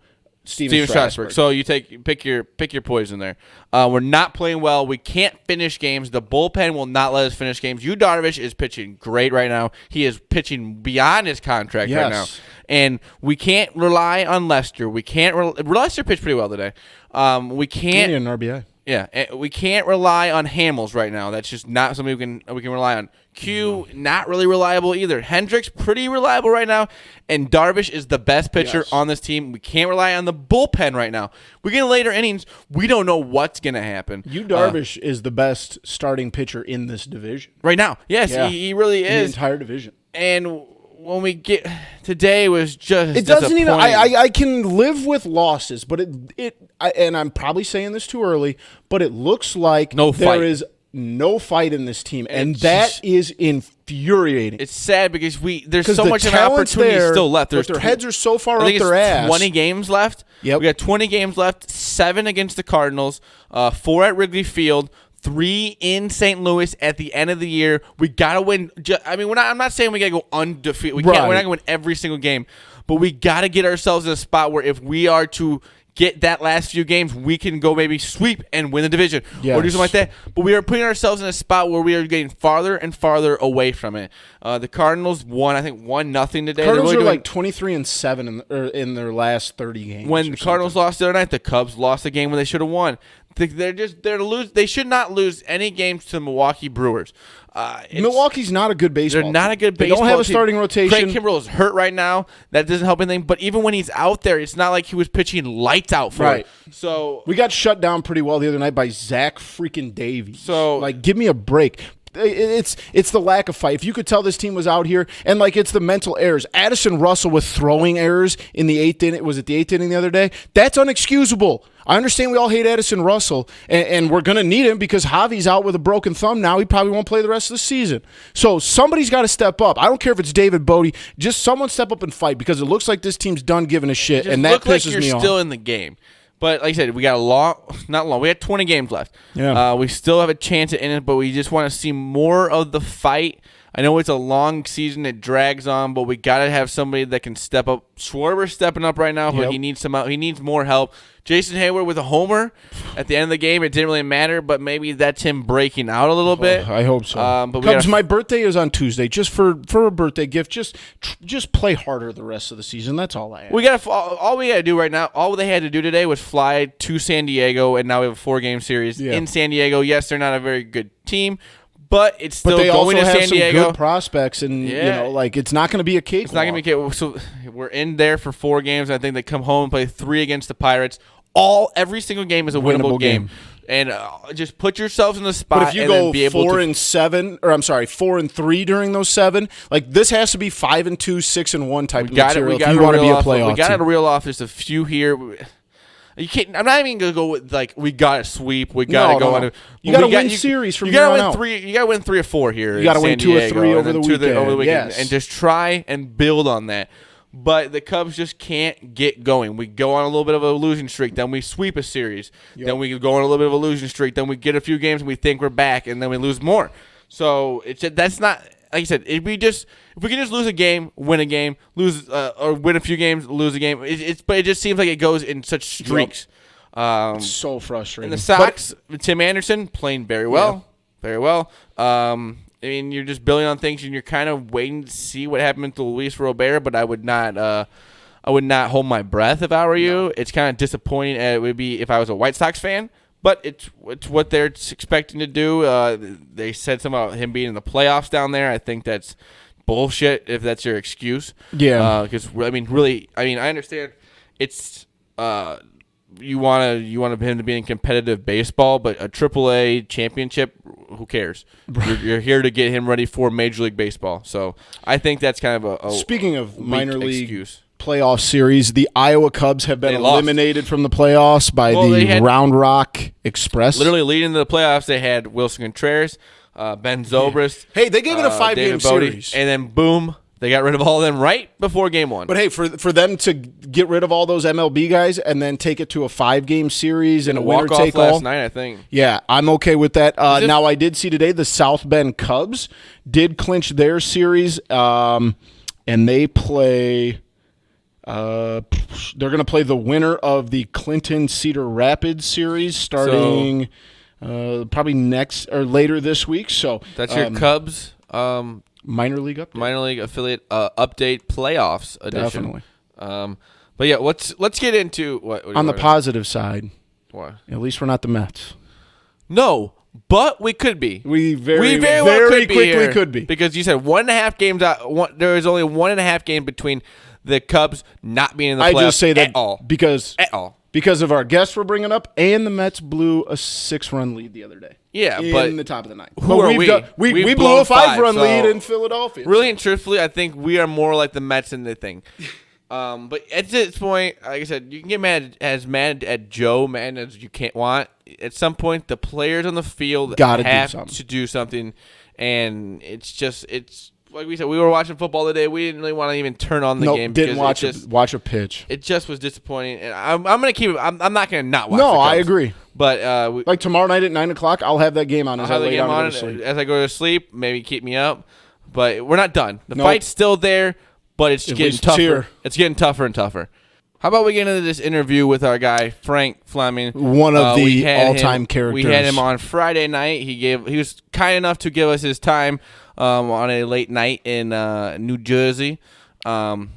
Steven Strasburg. So you pick your poison there. We're not playing well. We can't finish games. The bullpen will not let us finish games. Yu Darvish is pitching great right now. He is pitching beyond his contract right now. And we can't rely on Lester. Lester pitched pretty well today. We can't. An RBI. Yeah, we can't rely on Hamels right now. That's just not something we can rely on. Not really reliable either. Hendricks, pretty reliable right now. And Darvish is the best pitcher on this team. We can't rely on the bullpen right now. We get later innings. We don't know what's going to happen. Yu Darvish is the best starting pitcher in this division. Right now. Yes, he really is. The entire division. And when we get today was just it doesn't even I can live with losses, but and I'm probably saying this too early, but it looks like there is no fight in this team, and that is infuriating. It's sad because there's so much of an opportunity still left. Their heads are so far up their ass. 20 games left. Yep. We got 20 games left. 7 against the Cardinals. 4 at Wrigley Field. 3 in St. Louis at the end of the year. We gotta win. I'm not saying we gotta go undefeated. We're not gonna win every single game, but we gotta get ourselves in a spot where if we are to get that last few games, we can go maybe sweep and win the division or do something like that. But we are putting ourselves in a spot where we are getting farther and farther away from it. The Cardinals won, I think, 1-0 today. Cardinals are like 23-7 in their last 30 games. When the Cardinals lost the other night, the Cubs lost a game when they should have won. They should not lose any games to the Milwaukee Brewers. Milwaukee's not a good baseball team. They're not a good baseball team. They don't have a starting rotation. Craig Kimbrell is hurt right now. That doesn't help anything. But even when he's out there, it's not like he was pitching lights out for it. So we got shut down pretty well the other night by Zach freaking Davies. So give me a break. It's the lack of fight. If you could tell this team was out here, and it's the mental errors. Addison Russell with throwing errors in the 8th inning. Was it the 8th inning the other day? That's unexcusable. I understand we all hate Addison Russell, and we're going to need him because Javi's out with a broken thumb now. He probably won't play the rest of the season. So somebody's got to step up. I don't care if it's David Bodie. Just someone step up and fight because it looks like this team's done giving a shit, and that pisses me off. You're still in the game. But like I said, we got we got 20 games left. Yeah. We still have a chance at it, but we just want to see more of the fight. I know it's a long season; it drags on, but we got to have somebody that can step up. Schwarber's stepping up right now, but he needs he needs more help. Jason Hayward with a homer at the end of the game. It didn't really matter, but maybe that's him breaking out a little bit. I hope so. But Cubs, my birthday is on Tuesday. Just for a birthday gift, just play harder the rest of the season. That's all I ask. All we got to do right now. All they had to do today was fly to San Diego, and now we have a 4-game series in San Diego. Yes, they're not a very good team. But it's still going to San Diego. But they also have some good prospects, and it's not going to be a cakewalk. It's not going to be a cakewalk. So we're in there for 4 games. I think they come home and play 3 against the Pirates. Every single game is a winnable game. And just put yourselves in the spot. But if you go 4-3 during those 7, this has to be 5-2, 6-1 type of material if you want to be a playoff. We got to reel off just a few here. You can't. I'm not even gonna go with like we got to sweep. We got to go on. You got to win series from here on out. You got to win 3 or 4 here. You got to win 2 or 3 over the weekend. Yes. And just try and build on that. But the Cubs just can't get going. We go on a little bit of a losing streak, then we sweep a series, then we go on a little bit of a losing streak, then we get a few games and we think we're back, and then we lose more. So that's not. Like I said, if we can just lose a game, win a game, lose or win a few games, lose a game, but it just seems like it goes in such streaks. It's so frustrating. And the Sox, Tim Anderson playing very well, very well. I mean, you're just building on things, and you're kind of waiting to see what happened to Luis Robert. But I would not hold my breath if I were you. It's kind of disappointing. It would be if I was a White Sox fan. But it's what they're expecting to do. They said something about him being in the playoffs down there. I think that's bullshit if that's your excuse. Yeah. Because I understand it's you want him to be in competitive baseball, but a AAA championship, who cares? You're here to get him ready for Major League Baseball. So I think that's kind of a speaking of minor league excuse. Playoff series, the Iowa Cubs have been eliminated from the playoffs by the Round Rock Express. Literally leading to the playoffs, they had Wilson Contreras, Ben Zobrist. Hey, they gave it a 5-game series. And then, boom, they got rid of all of them right before Game 1. But, hey, for them to get rid of all those MLB guys and then take it to a 5-game series and a winner-take-all. Last night, I think. Yeah, I'm okay with that. Now, I did see today the South Bend Cubs did clinch their series, and they play – they're going to play the winner of the Clinton Cedar Rapids series starting probably next or later this week. So that's your Cubs minor league affiliate update playoffs edition. Definitely. But yeah, let's get into what on the positive side. What? At least we're not the Mets. No. But we could be. We very well quickly could be. Because you said 1.5 games out. There is only 1.5 game between the Cubs not being in the playoffs. I just say that at all. Because of our guests we're bringing up, and the Mets blew a 6-run lead the other day. Yeah, in the top of the ninth. Who are we? We blew a 5-run lead in Philadelphia. Really and truthfully, I think we are more like the Mets in the thing. But at this point, like I said, you can get mad at Joe Madden as you can't want. At some point, the players on the field have to do something, and it's like we said. We were watching football today. We didn't really want to even turn on the game. Didn't watch a pitch. It just was disappointing, and I'm gonna keep it. I'm not gonna not watch. No, the Cubs. I agree. But like tomorrow night at 9:00, I'll have that game on as I lay down to sleep. As I go to sleep, maybe keep me up. But we're not done. The fight's still there. But it's getting tougher. It's getting tougher and tougher. How about we get into this interview with our guy Frank Fleming, one of the all-time characters. We had him on Friday night. He was kind enough to give us his time on a late night in New Jersey. But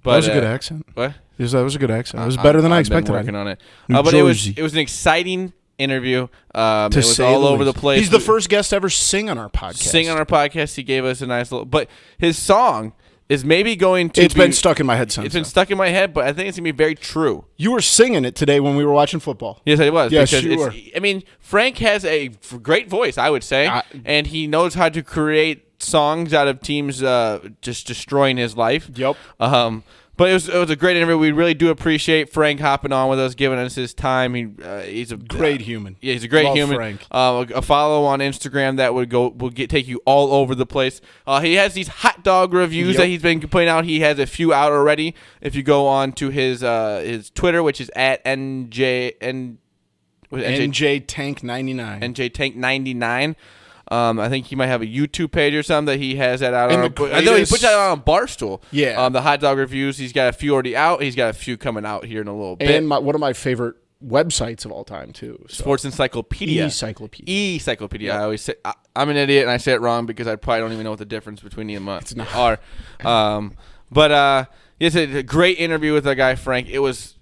that was a good accent. What? That was a good accent. It was better than I expected. I've been working on it. But it was an exciting interview. It was all over the place. He's the first guest to ever sing on our podcast. He gave us a nice little. But his song is maybe going to. It's been stuck in my head since. It's been stuck in my head, but I think it's gonna be very true. You were singing it today when we were watching football. Yes, I was. Yes, you were. I mean, Frank has a great voice, I would say, and he knows how to create songs out of teams just destroying his life. Yep. But it was a great interview. We really do appreciate Frank hopping on with us, giving us his time. He's a great human. Yeah, he's a great human. Frank. A follow on Instagram that will take you all over the place. He has these hot dog reviews that he's been putting out. He has a few out already. If you go on to his Twitter, which is at NJTank99. NJTank99. I think he might have a YouTube page or something that he has that out on. I know he puts that out on Barstool. Yeah. The hot dog reviews. He's got a few already out. He's got a few coming out here in a little bit. And one of my favorite websites of all time too. So. Sports Encyclopedia. Encyclopedia. I always say I'm an idiot and I say it wrong because I probably don't even know what the difference between the are. But it's a great interview with our guy Frank. It was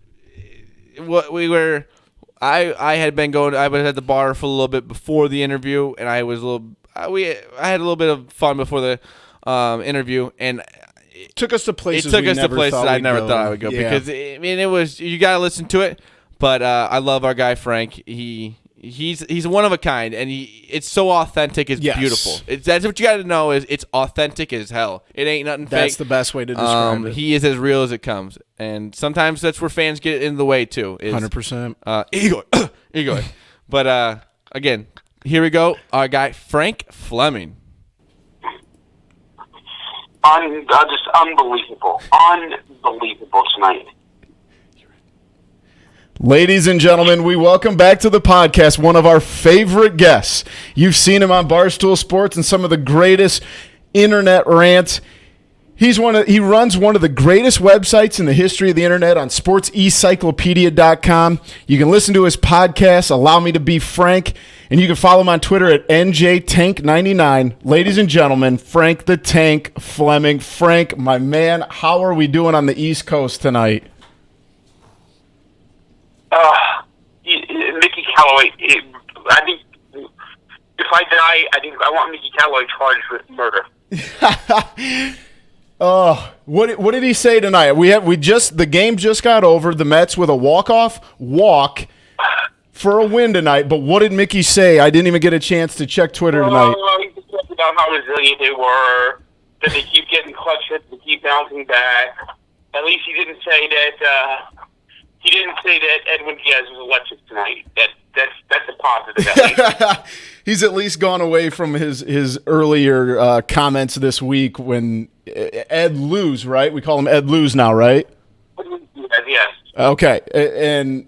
what we were. I had been going. I was at the bar for a little bit before the interview, and I had a little bit of fun before the interview, and it took us to places. I never thought I would go because it was. You got to listen to it, but I love our guy Frank. He He's one of a kind, and it's so authentic. It's beautiful. That's what you got to know is it's authentic as hell. It ain't nothing fake. That's the best way to describe it. He is as real as it comes, and sometimes that's where fans get in the way too. 100%. Ego. But again, here we go. Our guy Frank Fleming. Just unbelievable tonight. Ladies and gentlemen, we welcome back to the podcast one of our favorite guests. You've seen him on Barstool Sports and some of the greatest internet rants. He runs one of the greatest websites in the history of the internet on sportsencyclopedia.com. You can listen to his podcast, Allow Me to Be Frank, and you can follow him on Twitter at NJTank99. Ladies and gentlemen, Frank the Tank Fleming. Frank, my man, how are we doing on the East Coast tonight? Mickey Callaway, I think if I die, I want Mickey Callaway charged with murder. What did he say tonight? The game just got over. The Mets with a walk for a win tonight. But what did Mickey say? I didn't even get a chance to check Twitter tonight. He talked about how resilient they were, that they keep getting clutch hits, they keep bouncing back. At least he didn't say that. He didn't say that Edwin Diaz was electric tonight. That's a positive. At least. He's at least gone away from his earlier comments this week when Ed Luz, right? We call him Ed Luz now, right? Yes. Okay, and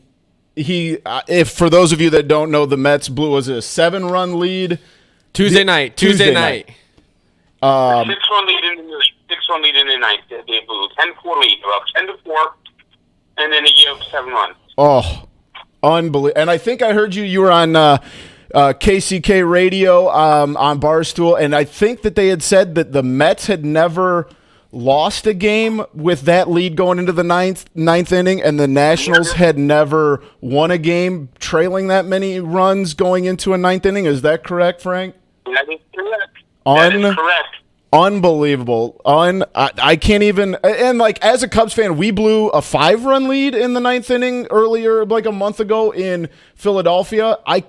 if for those of you that don't know, the Mets blew was a 7-run lead Tuesday night. 6-1 lead in the ninth. They blew 10-4 lead. They're up 10-4. And then he gave up 7 runs. Oh, unbelievable. And I think I heard you were on KCK Radio on Barstool, and I think that they had said that the Mets had never lost a game with that lead going into the ninth inning, and the Nationals had never won a game trailing that many runs going into a ninth inning. Is that correct, Frank? That is correct. That is correct. Unbelievable. I can't even. And like as a Cubs fan, we blew a 5-run lead in the ninth inning earlier, like a month ago in Philadelphia. I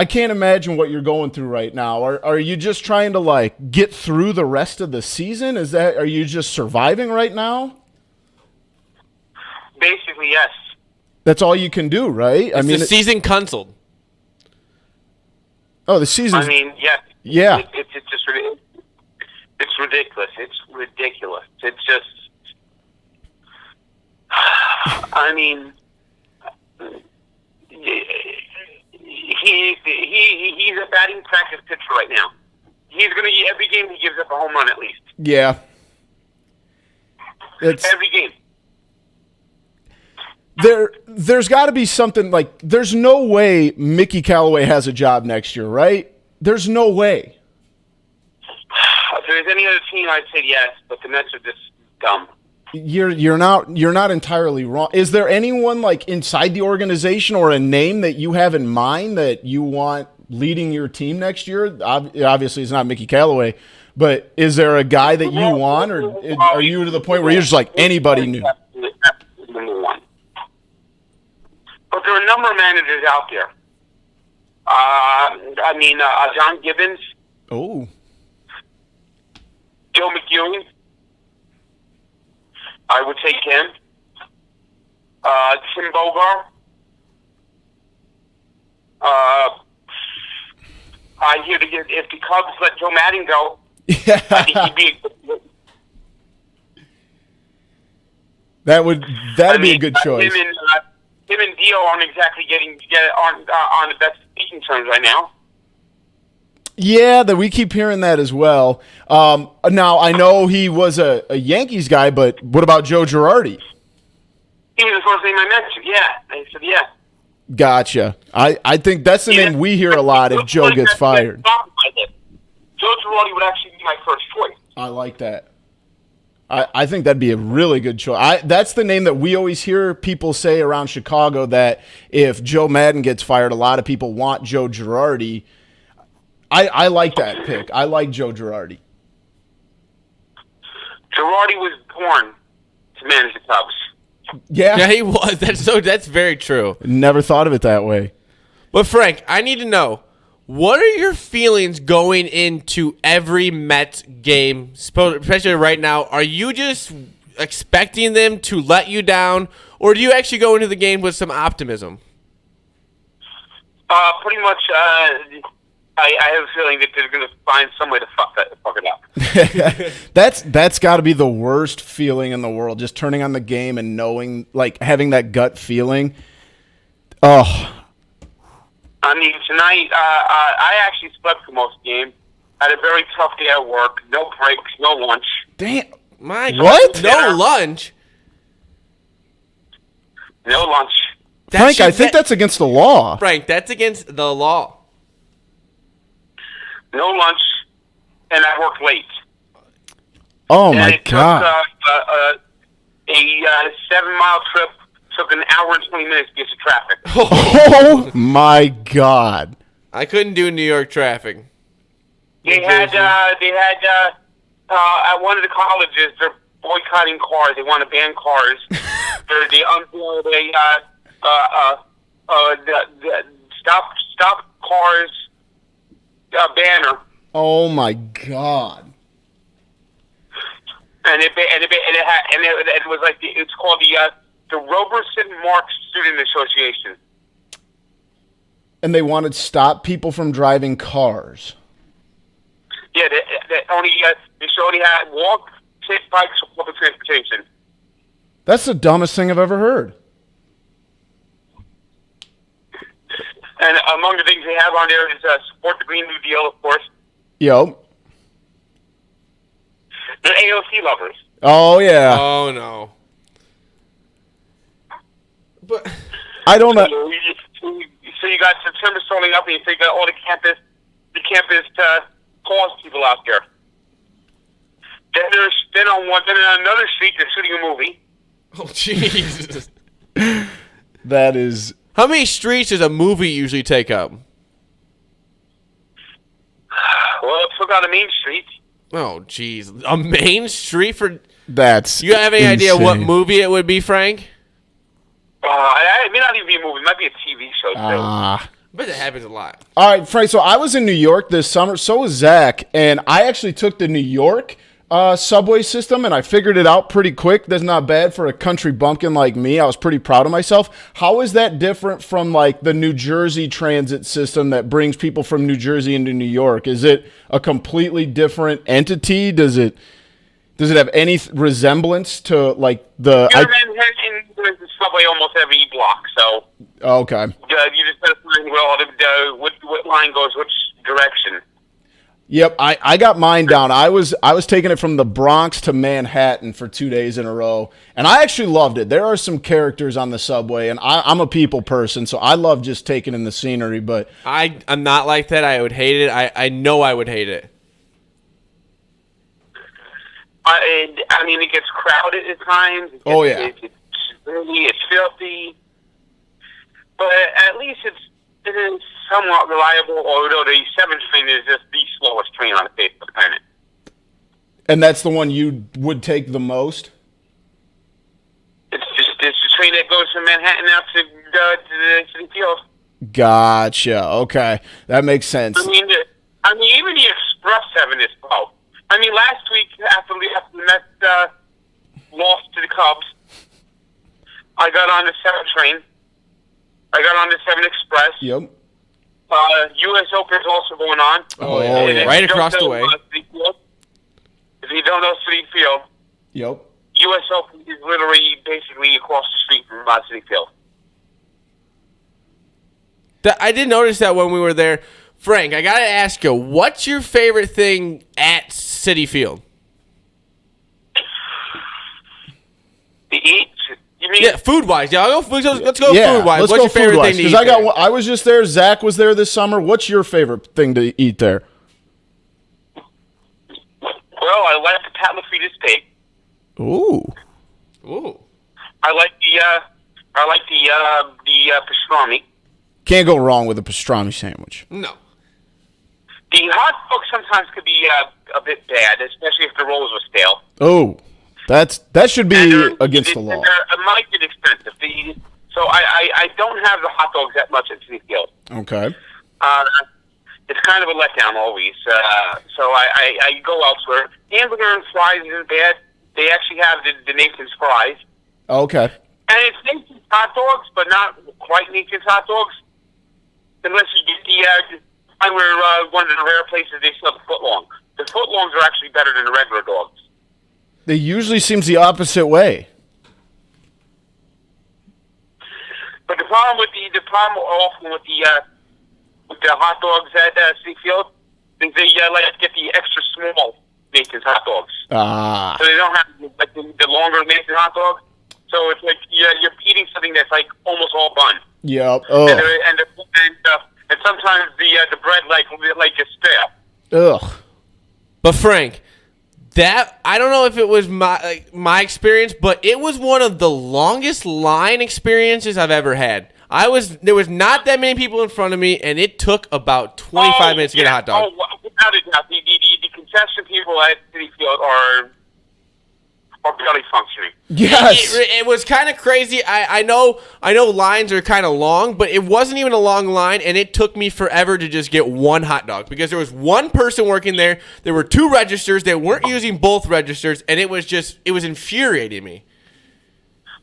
can't imagine what you're going through right now. Are you just trying to like get through the rest of the season? Are you just surviving right now? Basically, yes. That's all you can do, right? The season canceled. Oh, the season. I mean, yes. Yeah. It's just ridiculous. It's ridiculous. It's ridiculous. It's just. I mean, he's a batting practice pitcher right now. He's going to every game he gives up a home run at least. Yeah. Every game. There's got to be something like there's no way Mickey Callaway has a job next year, right? There's no way. If there's any other team, I'd say yes, but the Mets are just dumb. You're not entirely wrong. Is there anyone like inside the organization or a name that you have in mind that you want leading your team next year? Obviously, it's not Mickey Callaway, but is there a guy that you want, or are you to the point where you're just like anybody new? Number one. But there are a number of managers out there. John Gibbons. Oh. Joe McEwen, I would take him. Tim Bogart. I hear if the Cubs let Joe Maddon go, I think he'd be a good. That'd be a good choice. Him and Dio aren't exactly aren't on the best speaking terms right now. Yeah, that we keep hearing that as well. Now, I know he was a Yankees guy, but what about Joe Girardi? He was the first name I mentioned, yeah. I said, yeah. Gotcha. I think that's the name we hear a lot if Joe gets fired. Joe Girardi would actually be my first choice. I like that. I think that'd be a really good choice. That's the name that we always hear people say around Chicago, that if Joe Maddon gets fired, a lot of people want Joe Girardi. I like that pick. I like Joe Girardi. Girardi was born to manage the Cubs. Yeah, he was. That's very true. Never thought of it that way. But Frank, I need to know, what are your feelings going into every Mets game, especially right now? Are you just expecting them to let you down, or do you actually go into the game with some optimism? Pretty much, I have a feeling that they're going to find some way to fuck it up. That's got to be the worst feeling in the world, just turning on the game and knowing, like, having that gut feeling. Oh. I mean, tonight, I actually slept for most of the game. Had a very tough day at work. No breaks, no lunch. Damn. My What? No lunch? No lunch. Frank, I think that's against the law. Frank, that's against the law. No lunch, and I worked late. Oh, and my God. A 7-mile trip took an hour and 20 minutes because of traffic. Oh, my God. I couldn't do New York traffic. They had at one of the colleges, they're boycotting cars. They want to ban cars. They unveiled the stop cars banner. Oh, my God. And it was like it's called the Roberson Marks Student Association. And they wanted to stop people from driving cars. Yeah, they should only have walk, take bikes, or public transportation. That's the dumbest thing I've ever heard. And among the things they have on there is support the Green New Deal, of course. Yo. They're AOC lovers. Oh, yeah. Oh, no. But I don't know. So you got September starting up, and you got all the campus cause people out there. Then on another street, they're shooting a movie. oh, Jesus. That is. How many streets does a movie usually take up? Well, it's took out a main street. Oh, jeez. A main street for... That's You have any idea what insane. movie it would be, Frank? It may not even be a movie. It might be a TV show, too. But that happens a lot. All right, Frank, so I was in New York this summer. So was Zach. And I actually took the New York subway system, and I figured it out pretty quick. That's not bad for a country bumpkin like me. I was pretty proud of myself. How is that different from, like, the New Jersey transit system that brings people from New Jersey into New York? Is it a completely different entity? Does it have any resemblance to, like, the... Manhattan, there's a subway almost every block, so... Okay. You just got to find where what line goes which direction. Yep, I got mine down. I was taking it from the Bronx to Manhattan for 2 days in a row, and I actually loved it. There are some characters on the subway, and I'm a people person, so I love just taking in the scenery. But I'm not like that. I would hate it. I know I would hate it. I mean, it gets crowded at times. It's filthy, but at least it is somewhat reliable. Although the 7 train is just the slowest train on the face of the planet. and that's the one you would take the most. It's the train that goes from Manhattan out to the City Field. Gotcha. Okay, that makes sense. I mean, even the Express 7 is slow. I mean, last week after the Mets lost to the Cubs, I got on the 7 train. I got on the 7 Express. Yep. U.S. Open is also going on. Oh, yeah. Right across the way. If you don't know City Field, Yep. U.S. Open is literally basically across the street from City Field. I did notice that when we were there. Frank, I got to ask you, what's your favorite thing at City Field? To eat? You mean? Yeah, food-wise. Yeah, let's go food-wise. Let's What's go your favorite food-wise, thing to eat I was just there. Zach was there this summer. What's your favorite thing to eat there? Well, I like the Pat LaFrida steak. Ooh. I like the pastrami. Can't go wrong with a pastrami sandwich. No. The hot dog sometimes could be a bit bad, especially if the rolls were stale. Oh, that should be against the law. It might get expensive. So I don't have the hot dogs that much at City Field. Okay. It's kind of a letdown always. So I go elsewhere. Hamburger and fries isn't bad. They actually have the Nathan's fries. Okay. And it's Nathan's hot dogs, but not quite Nathan's hot dogs. Unless you get one of the rare places they sell the footlong. The footlongs are actually better than the regular dogs. They usually seems the opposite way. But the problem often with the hot dogs at City Field is they like to get the extra small Nathan's hot dogs. Ah. So they don't have like the longer Nathan's hot dog. So it's like you're eating something that's like almost all bun. Yep. Oh. And sometimes the bread like gets stale. Ugh. But Frank, that I don't know if it was my experience, but it was one of the longest line experiences I've ever had. There was not that many people in front of me, and it took about 25 minutes to get a hot dog. Oh, without a doubt, the concession people at City Field are barely functioning. Yes. It was kind of crazy. I know lines are kind of long, but it wasn't even a long line, and it took me forever to just get one hot dog because there was one person working there. There were two registers. They weren't using both registers, and it was infuriating me.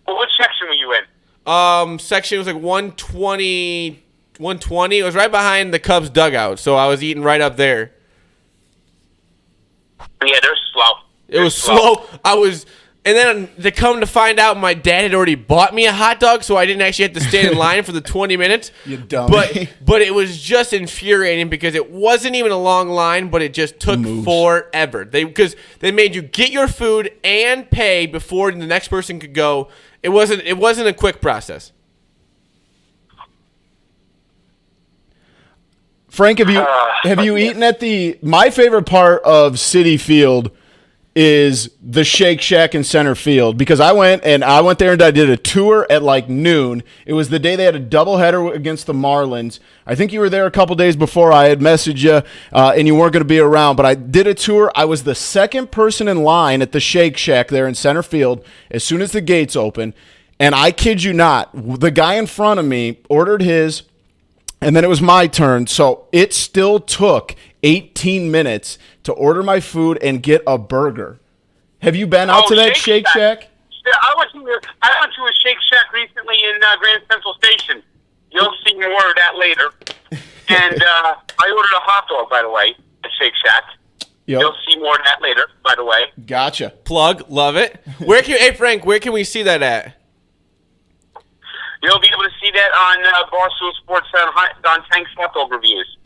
Well, what section were you in? Section was like 120. It was right behind the Cubs dugout, so I was eating right up there. Yeah, they're slow. It was slow. And then to come to find out, my dad had already bought me a hot dog, so I didn't actually have to stand in line for the 20 minutes. You dummy. But it was just infuriating because it wasn't even a long line, but it just took forever. Because they made you get your food and pay before the next person could go. It wasn't a quick process. Frank, have you eaten at my favorite part of City Field is the Shake Shack in center field because I went there and I did a tour at like noon. It was the day they had a doubleheader against the Marlins. I think you were there a couple days before. I had messaged you and you weren't going to be around, but I did a tour. I was the second person in line at the Shake Shack there in center field as soon as the gates opened. And I kid you not, the guy in front of me ordered his, and then it was my turn. So it still took 18 minutes to order my food and get a burger. Have you been out to that Shake Shack? Yeah, I went to a Shake Shack recently in Grand Central Station. You'll see more of that later. And I ordered a hot dog, by the way, at Shake Shack. Yep. You'll see more of that later, by the way. Gotcha. Plug, love it. Hey Frank, where can we see that at? You'll be able to see that on Barstool Sports on Tank's hot dog reviews.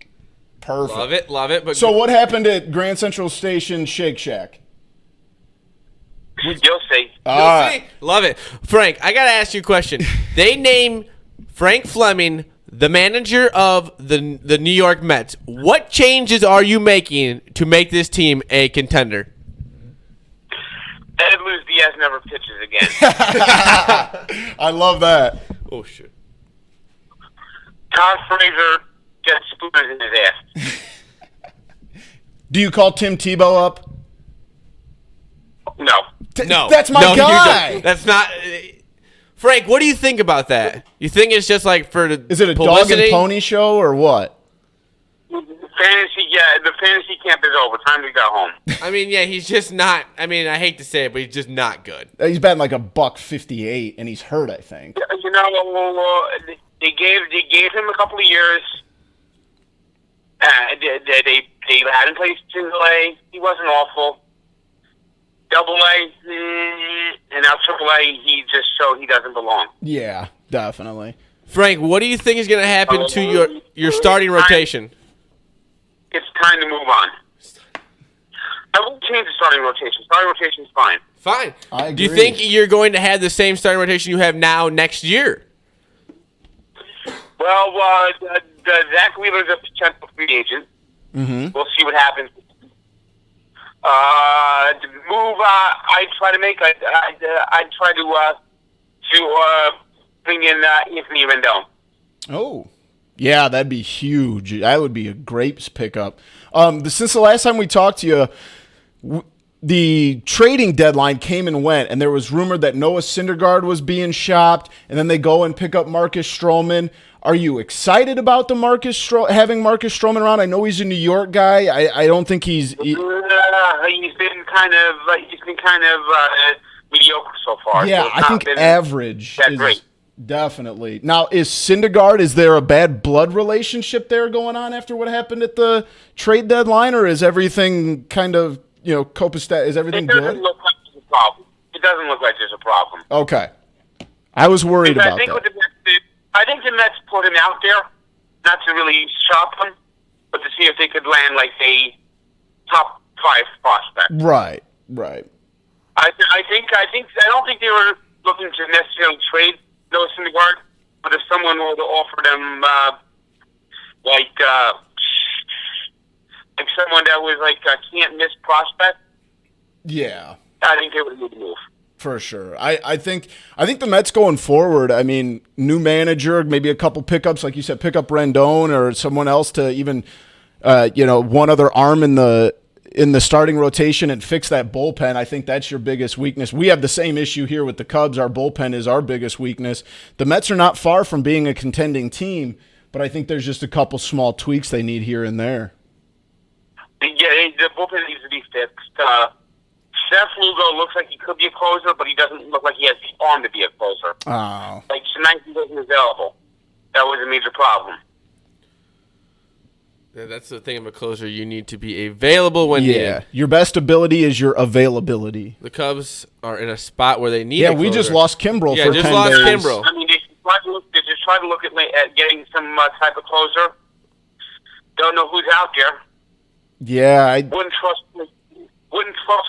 Perfect. Love it. But so what happened at Grand Central Station Shake Shack? You'll see. You'll see. Love it. Frank, I got to ask you a question. They name Frank Fleming the manager of the New York Mets. What changes are you making to make this team a contender? Ed Luz Diaz never pitches again. I love that. Oh, shit. Todd Frazier gets spoons in his ass. Do you call Tim Tebow up? No. No. That's my guy. That's not... Frank, what do you think about that? You think it's just like for the Is it a publicity? dog and pony show or what? The fantasy camp is over. Time to go home. I mean, yeah, he's just not... I mean, I hate to say it, but he's just not good. He's batting like $158, and he's hurt, I think. You know, they gave him a couple of years. They had him play single A. He wasn't awful. Double A, and now Triple A, he just showed he doesn't belong. Yeah, definitely. Frank, what do you think is going to happen to your starting rotation? It's time to move on. I won't change the starting rotation. Starting rotation is fine. Fine. I agree. Do you think you're going to have the same starting rotation you have now next year? Well, Zach Wheeler's a potential free agent. Mm-hmm. We'll see what happens. The move I try to make, I try to bring in Anthony Rendon. Oh, yeah, that'd be huge. That would be a great pickup. Since the last time we talked to you, the trading deadline came and went, and there was rumored that Noah Syndergaard was being shopped, and then they go and pick up Marcus Stroman. Are you excited about the having Marcus Stroman around? I know he's a New York guy. I don't think he's been kind of mediocre so far. Yeah, so I think average is great. Definitely. Now, is Syndergaard, is there a bad blood relationship there going on after what happened at the trade deadline, or is everything kind of, copacetic? Is everything good? It doesn't look like there's a problem. It doesn't look like there's a problem. Okay. I was worried about that. I think the Mets put him out there, not to really shop him, but to see if they could land like a top 5 prospect. Right. I don't think they were looking to necessarily trade Noah Syndergaard, but if someone were to offer them like someone that was like a can't miss prospect, yeah, I think they would move. For sure. I think the Mets going forward, I mean, new manager, maybe a couple pickups, like you said, pick up Rendon or someone else to even one other arm in the starting rotation and fix that bullpen. I think that's your biggest weakness. We have the same issue here with the Cubs. Our bullpen is our biggest weakness. The Mets are not far from being a contending team, but I think there's just a couple small tweaks they need here and there. Yeah, the bullpen needs to be fixed. Seth Lugo looks like he could be a closer, but he doesn't look like he has the arm to be a closer. Oh. Like tonight he wasn't available. That was a major problem. Yeah, that's the thing of a closer. You need to be available when needed. Your best ability is your availability. The Cubs are in a spot where they need a closer. We just lost Kimbrel for 10 days. Yeah, just lost Kimbrel. I mean, they just try to look at getting some type of closer. Don't know who's out there. Yeah, I wouldn't trust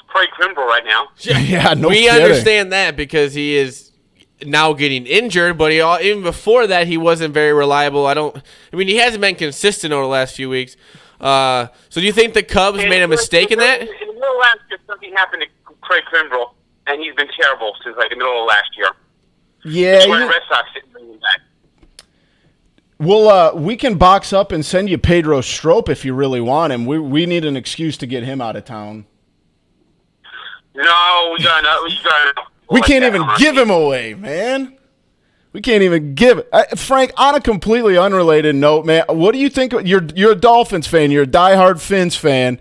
Craig Kimbrel right now. Yeah, no We kidding. understand that because he is now getting injured, but even before that, he wasn't very reliable. He hasn't been consistent over the last few weeks. So do you think the Cubs made a mistake in that? In the middle of last year, something happened to Craig Kimbrel, and he's been terrible since like the middle of last year. Yeah, the Red Sox didn't bring him back. Well, we can box up and send you Pedro Strop if you really want him. We need an excuse to get him out of town. No, we got We can't even give him away, man. We can't even give it. Frank, on a completely unrelated note, man, what do you think? You're a Dolphins fan. You're a diehard Fins fan.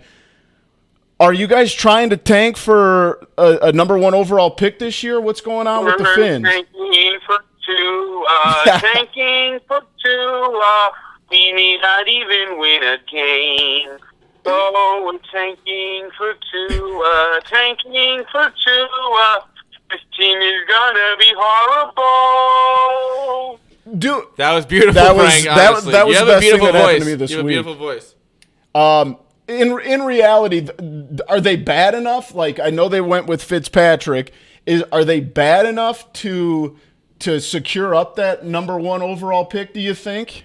Are you guys trying to tank for a number 1 overall pick this year? What's going on with the Fins? Tanking for 2. Tanking for 2. We may not even win a game. Oh, we're tanking for 2. Tanking for 2. This team is gonna be horrible. Dude, that was beautiful, Frank. Honestly. That was you have the a best beautiful thing that happened voice. to me this you have week. a beautiful voice. In reality, are they bad enough? Like, I know they went with Fitzpatrick. Are they bad enough to secure up that number 1 overall pick? Do you think?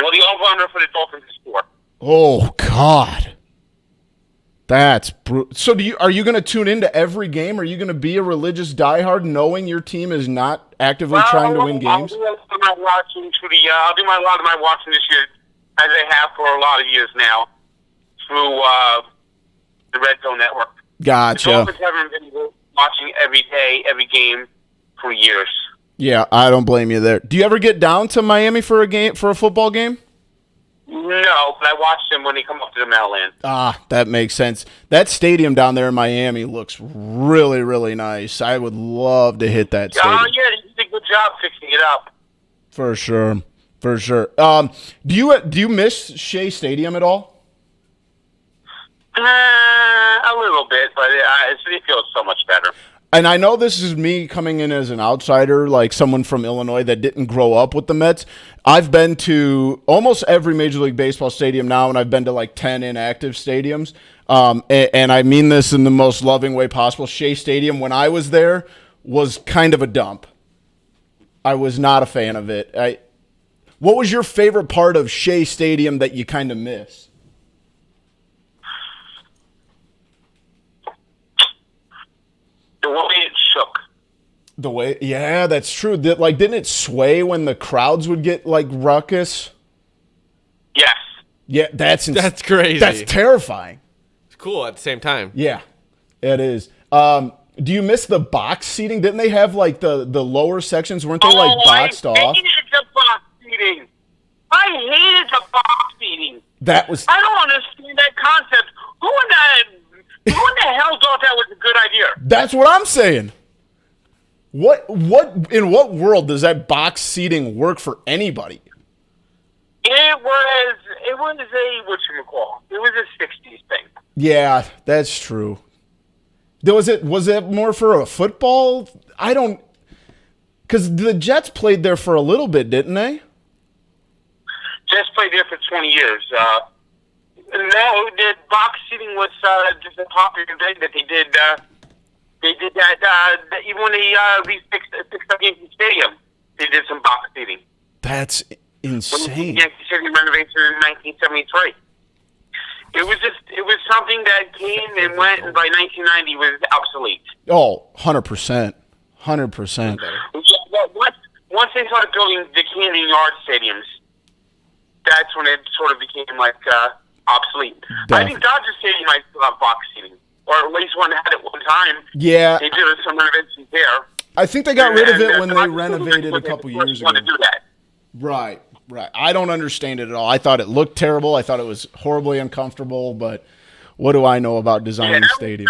Well, the over-under for the Dolphins is 4. Oh God, that's brutal. So are you going to tune into every game? Are you going to be a religious diehard, knowing your team is not actively trying to win games? I'll do a lot of my watching this year, as I have for a lot of years now, through the Red Zone Network. Gotcha. The Dolphins haven't been watching every day, every game for years. Yeah, I don't blame you there. Do you ever get down to Miami for a football game? No, but I watch them when they come up to the Meadowlands. That makes sense. That stadium down there in Miami looks really, really nice. I would love to hit that stadium. Oh, yeah, they did a good job fixing it up. For sure. Do you miss Shea Stadium at all? A little bit, but it feels so much better. And I know this is me coming in as an outsider, like someone from Illinois that didn't grow up with the Mets. I've been to almost every Major League Baseball stadium now, and I've been to like 10 inactive stadiums. And I mean this in the most loving way possible. Shea Stadium, when I was there, was kind of a dump. I was not a fan of it. What was your favorite part of Shea Stadium that you kind of miss? The way it shook. Yeah, that's true. Didn't it sway when the crowds would get like ruckus? Yes. Yeah, that's crazy. That's terrifying. It's cool at the same time. Yeah, it is. Do you miss the box seating? Didn't they have like the lower sections? Weren't they like boxed off? I hated the box seating. I hated the box seating. That was. I don't understand that concept. Who in the hell thought that was a good idea? That's what I'm saying. What in what world does that box seating work for anybody? It was a whatchamacall. It was a 60s thing. Yeah, that's true. Was it more for a football? I don't, because the Jets played there for a little bit, didn't they? Jets played there for 20 years. No, the box seating was just a popular thing that they did. They did that even when they fixed up Yankee Stadium. They did some box seating. That's insane. Yankee Stadium renovation in 1973. It was something that came and went, and by 1990 was obsolete. Oh, 100%. 100%. Once they started building the Camden Yard stadiums, that's when it sort of became like obsolete. Definitely. I think Dodger Stadium might still have box seating, or at least one had it one time. Yeah. They did some renovations there. I think they got rid of it when they renovated a couple years ago. To do that. Right. I don't understand it at all. I thought it looked terrible. I thought it was horribly uncomfortable, but what do I know about designing stadiums?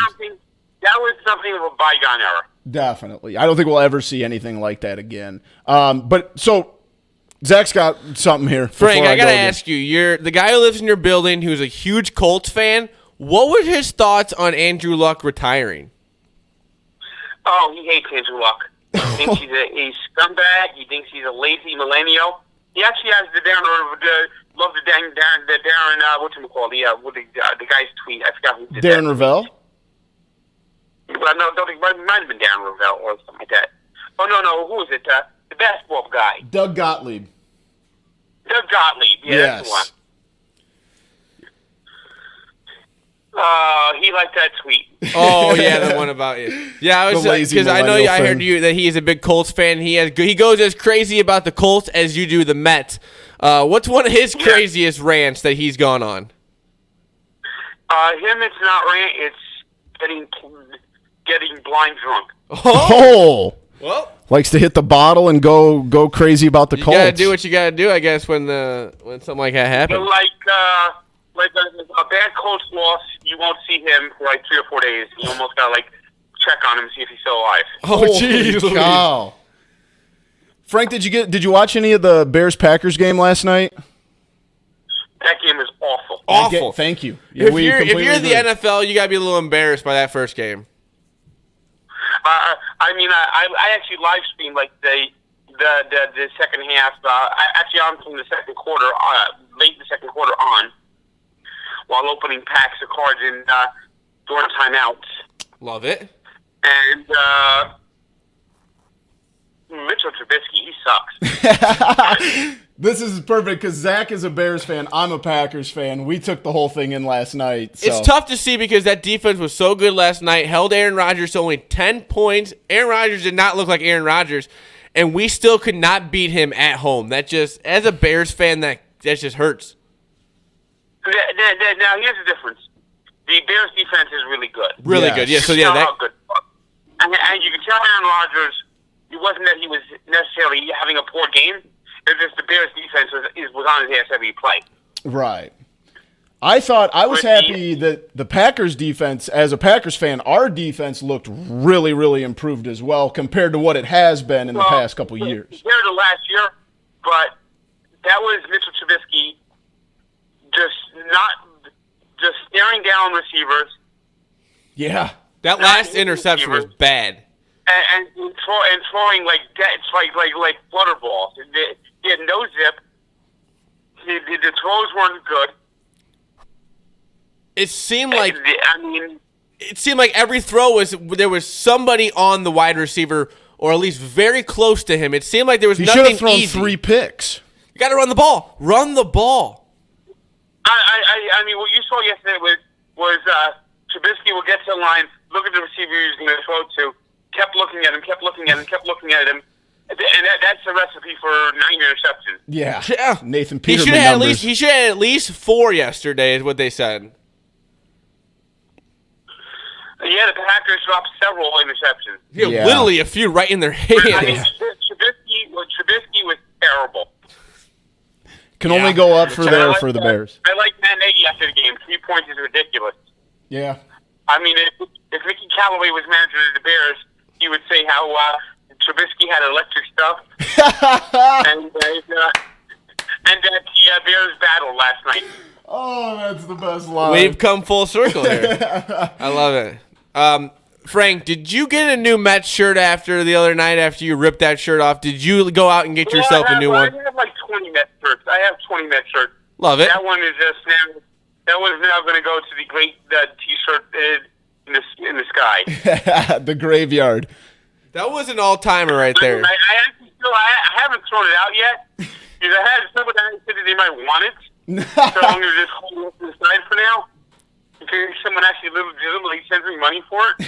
That was something of a bygone era. Definitely. I don't think we'll ever see anything like that again. But so Zach's got something here. Frank, I got to ask you, you're the guy who lives in your building who's a huge Colts fan. What were his thoughts on Andrew Luck retiring? Oh, he hates Andrew Luck. He thinks he's a scumbag. He thinks he's a lazy millennial. He actually has the Darren, the guy's tweet. I forgot who did Darren that. Ravel? Well, no, it might have been Darren Ravel or something like that. Oh, no, who was it? The basketball guy. Doug Gottlieb. Doug Gottlieb, yeah, that's the one. He liked that tweet. Oh yeah, the one about you. Yeah, I was because I know I heard you that he is a big Colts fan. He goes as crazy about the Colts as you do the Mets. What's one of his craziest rants that he's gone on? It's not rant. It's getting blind drunk. Oh. Well, likes to hit the bottle and go crazy about the Colts. You gotta do what you gotta do, I guess, when something like that happens. Like a bad Colts loss, you won't see him for like 3 or 4 days. You almost gotta check on him and see if he's still alive. Oh, jeez, cow. Frank, did you watch any of the Bears-Packers game last night? That game was awful. Awful. Thank you. Yeah, if you're the NFL, you gotta be a little embarrassed by that first game. I actually live streamed the second half. I'm from the second quarter, late in the second quarter on, while opening packs of cards in during timeouts. Love it. And Mitchell Trubisky, he sucks. This is perfect because Zach is a Bears fan. I'm a Packers fan. We took the whole thing in last night. So. It's tough to see because that defense was so good last night, held Aaron Rodgers to only 10 points. Aaron Rodgers did not look like Aaron Rodgers, and we still could not beat him at home. That just, as a Bears fan, that just hurts. Now, here's the difference. The Bears defense is really good. Really good. Yeah, so yeah, that good. And you can tell Aaron Rodgers, it wasn't that he was necessarily having a poor game. It's just the Bears defense was on his ass every play. Right. I was happy that the Packers defense, as a Packers fan, our defense looked really, really improved as well compared to what it has been in the past couple years. Compared to last year, but that was Mitchell Trubisky just staring down receivers. Yeah. That last interception was bad. And throwing like flutter balls. He had no zip. The throws weren't good. It seemed like every throw there was somebody on the wide receiver, or at least very close to him. It seemed like there was nothing easy. He should have thrown 3 picks. You got to run the ball. Run the ball. What you saw yesterday was Trubisky will get to the line, look at the receiver he's going to throw to, kept looking at him. And that's the recipe for 9 interceptions. Yeah. Nathan Peterman He should have at least 4 yesterday is what they said. Yeah, Yeah, the Packers dropped several interceptions. Yeah, literally a few right in their hands. I mean, Trubisky was terrible. Can only go up for the Bears. I like Matt Nagy after the game. 3 points is ridiculous. Yeah. I mean, if Mickey Callaway was manager of the Bears, he would say how Trubisky had electric stuff, and that the Bears battled last night. Oh, that's the best line. We've come full circle here. I love it. Frank, did you get a new Mets shirt after the other night after you ripped that shirt off? Did you go out and get yourself a new one? I have like 20 Mets shirts. I have 20 Mets shirts. Love it. That one is just now. That one's now going to go to the great T-shirt in the sky. The graveyard. That was an all-timer right there. I actually still I haven't thrown it out yet because I had somebody said that they might want it. So I'm going to just hold it to the side for now. In case someone actually legitimately sends me money for it.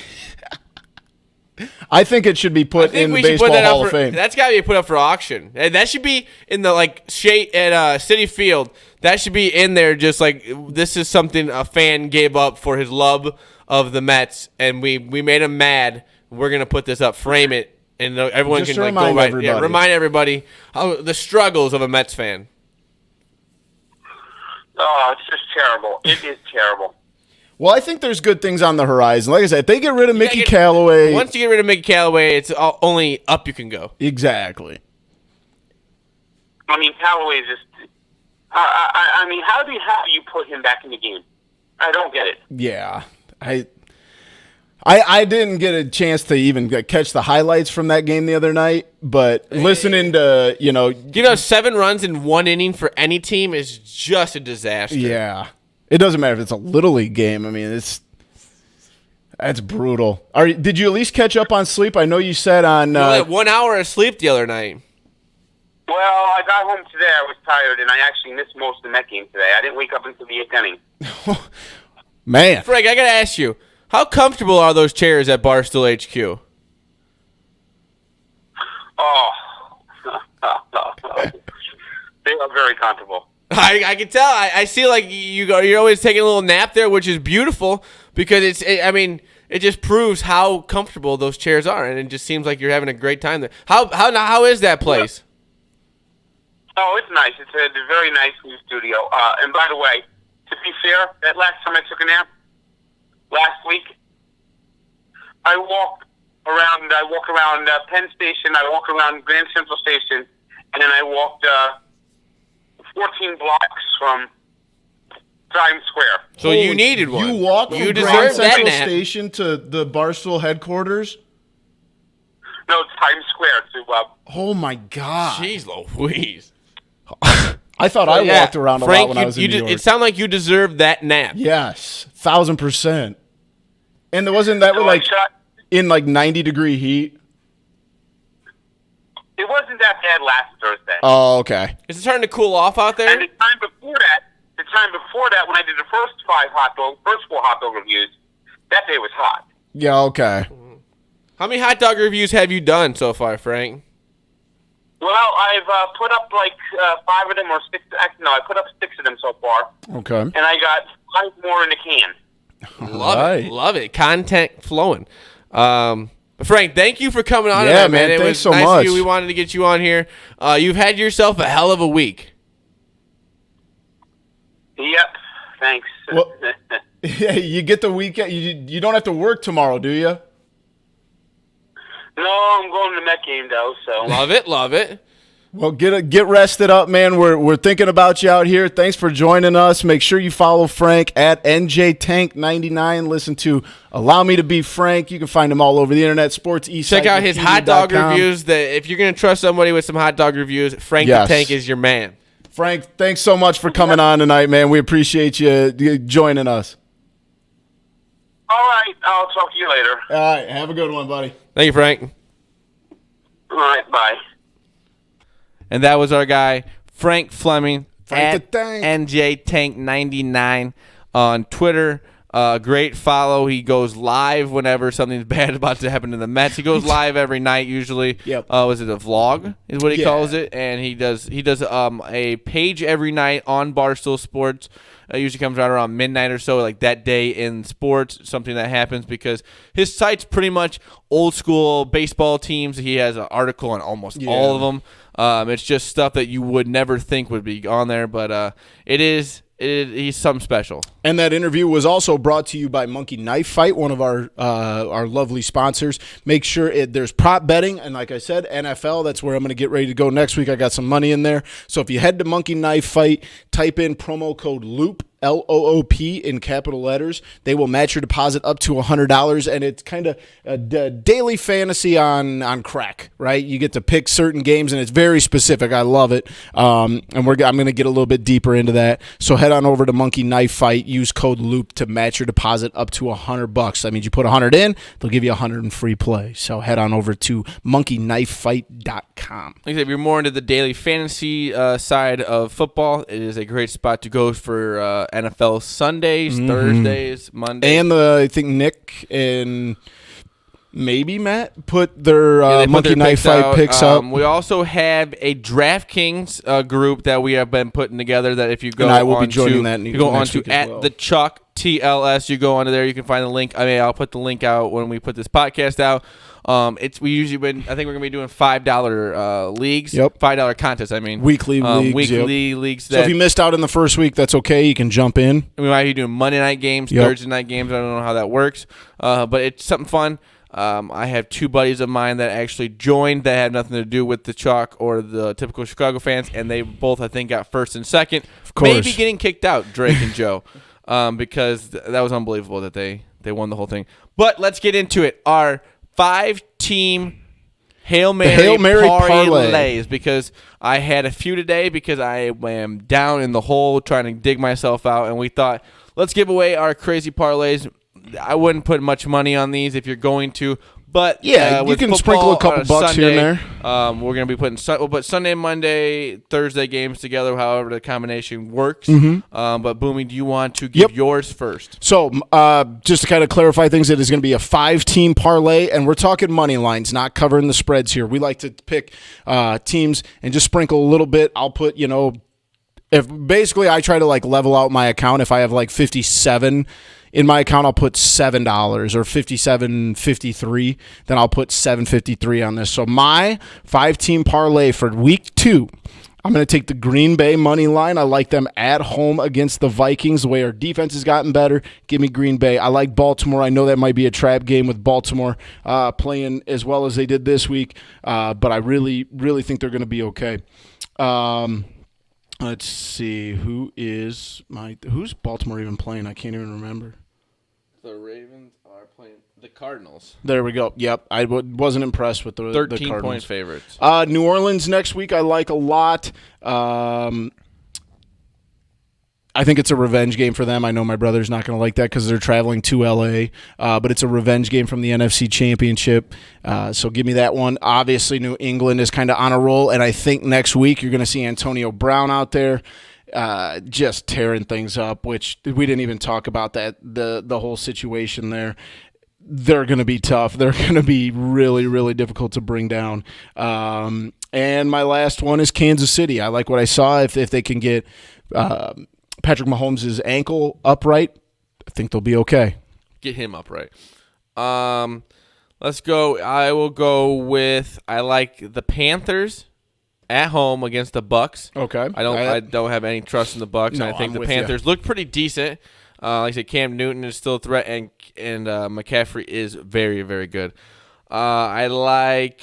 I think it should be put in the Baseball Hall of Fame. That's got to be put up for auction. And that should be in the shade at City Field. That should be in there. Just like this is something a fan gave up for his love of the Mets, and we made him mad. We're gonna put this up, frame it, and everyone just can go right. Yeah, remind everybody how the struggles of a Mets fan. Oh, it's just terrible. It is terrible. Well, I think there's good things on the horizon. Like I said, if they get rid of Mickey Callaway. Once you get rid of Mickey Callaway, it's only up you can go. Exactly. I mean, Callaway is just. I mean, how do you put him back in the game? I don't get it. Yeah, I didn't get a chance to even catch the highlights from that game the other night, but listening to 7 runs in 1 inning for any team is just a disaster. Yeah, it doesn't matter if it's a little league game. I mean, that's brutal. Did you at least catch up on sleep? I know you said on. You had 1 hour of sleep the other night. Well, I got home today. I was tired, and I actually missed most of the Met game today. I didn't wake up until the 8th inning. Man, Frank, I gotta ask you. How comfortable are those chairs at Barstool HQ? Oh, they are very comfortable. I can tell. I see like you're always taking a little nap there, which is beautiful because it just proves how comfortable those chairs are, and it just seems like you're having a great time there. How is that place? Oh, it's nice. It's a very nice new studio. And by the way, to be fair, that last time I took a nap, last week, I walk around Penn Station, I walk around Grand Central Station, and then I walked 14 blocks from Times Square. So you needed one. You walked from Grand Central Station to the Barstool headquarters? No, Times Square to oh my God. Jeez Louise. I thought I walked around a lot when I was in New York. It sounded like you deserved that nap. Yes, 1,000%. And wasn't that in 90-degree heat? It wasn't that bad last Thursday. Oh, okay. Is it starting to cool off out there? And the time before that, when I did the first 4 hot dog reviews, that day was hot. Yeah, okay. How many hot dog reviews have you done so far, Frank? Well, I've put up 5 of them or 6. Actually, no, I put up 6 of them so far. Okay. And I got 5 more in the can. Love it. Content flowing. Frank, thank you for coming on. Yeah, tonight, man. It thanks was so nice much. Of you. We wanted to get you on here. You've had yourself a hell of a week. Yep. Thanks. Well, yeah, you get the weekend. You don't have to work tomorrow, do you? No, I'm going to the Met game though. So love it. Well, get rested up, man. We're thinking about you out here. Thanks for joining us. Make sure you follow Frank at NJTank99. Listen to Allow Me to Be Frank. You can find him all over the internet. Sports East. Check out his hot dog reviews. If you're gonna trust somebody with some hot dog reviews, Frank the Tank is your man. Frank, thanks so much for coming on tonight, man. We appreciate you joining us. All right, I'll talk to you later. All right, have a good one, buddy. Thank you, Frank. All right, bye. And that was our guy, Frank Fleming, Frank at the Tank. NJTank99 on Twitter. Great follow. He goes live whenever something's bad about to happen to the Mets. He goes live every night usually. Yep. Was it a vlog is what he calls it? And he does a page every night on Barstool Sports Usually comes out around midnight or so, like that day in sports, something that happens because his site's pretty much old school baseball teams. He has an article on almost all of them. It's just stuff that you would never think would be on there, but he's something special. And that interview was also brought to you by Monkey Knife Fight, one of our lovely sponsors. Make sure there's prop betting, and like I said, NFL, that's where I'm going to get ready to go next week. I got some money in there. So if you head to Monkey Knife Fight, type in promo code LOOP, LOOP in capital letters. They will match your deposit up to $100, and it's kind of a daily fantasy on crack, right? You get to pick certain games, and it's very specific. I love it, and I'm going to get a little bit deeper into that. So head on over to Monkey Knife Fight. Use code LOOP to match your deposit up to $100. That means you put 100 in, they'll give you 100 in free play. So head on over to monkeyknifefight.com. Like I said, if you're more into the daily fantasy side of football, it is a great spot to go for NFL Sundays, Thursdays, Mondays. And I think Nick and maybe Matt put their Monkey Knife Fight picks up. We also have a DraftKings group that we have been putting together that if you go I will be joining that you go on to at the Chuck TLS, you go onto there, you can find the link. I'll put the link out when we put this podcast out. I think we're gonna be doing $5 leagues. Yep. $5 contests. Weekly leagues. Weekly leagues. So if you missed out in the first week, that's okay. You can jump in. We might be doing Monday night games, Thursday night games. I don't know how that works, but it's something fun. I have two buddies of mine that actually joined that had nothing to do with the Chalk or the typical Chicago fans, and they both, I think, got first and second. Of course. Maybe getting kicked out, Drake and Joe, because that was unbelievable that they won the whole thing. But let's get into it. Our 5-team Hail Mary parlays, because I had a few today because I am down in the hole trying to dig myself out, and we thought, let's give away our crazy parlays. I wouldn't put much money on these if you're going to, but you can sprinkle a couple bucks Sunday, here and there. We're going to be we'll put Sunday, Monday, Thursday games together, however the combination works. But Boomy, do you want to give yours first? So just to kind of clarify things, it is going to be a 5-team parlay, and we're talking money lines, not covering the spreads here. We like to pick teams and just sprinkle a little bit. I'll put, if basically I try to like level out my account. If I have like 57 in my account, I'll put $7 or $57.53. Then I'll put $7.53 on this. So my 5-team parlay for week 2, I'm going to take the Green Bay money line. I like them at home against the Vikings. The way our defense has gotten better, give me Green Bay. I like Baltimore. I know that might be a trap game with Baltimore playing as well as they did this week, but I really, really think they're going to be okay. Let's see. Who's Baltimore even playing? I can't even remember. The Ravens are playing the Cardinals. There we go. Yep. I wasn't impressed with the 13-point favorites. New Orleans next week I like a lot. I think it's a revenge game for them. I know my brother's not going to like that because they're traveling to L.A., but it's a revenge game from the NFC Championship. So give me that one. Obviously, New England is kind of on a roll, and I think next week you're going to see Antonio Brown out there just tearing things up, which we didn't even talk about that, the whole situation there. They're going to be tough. They're going to be really, really difficult to bring down. And my last one is Kansas City. I like what I saw. If they can get Patrick Mahomes' ankle upright, I think they'll be okay. Get him upright. Let's go. I will go with, I like the Panthers at home against the Bucks. Okay. I don't have any trust in the Bucks. No, I think I'm the Panthers look pretty decent. Like I said, Cam Newton is still a threat, and McCaffrey is very, very good. I'm going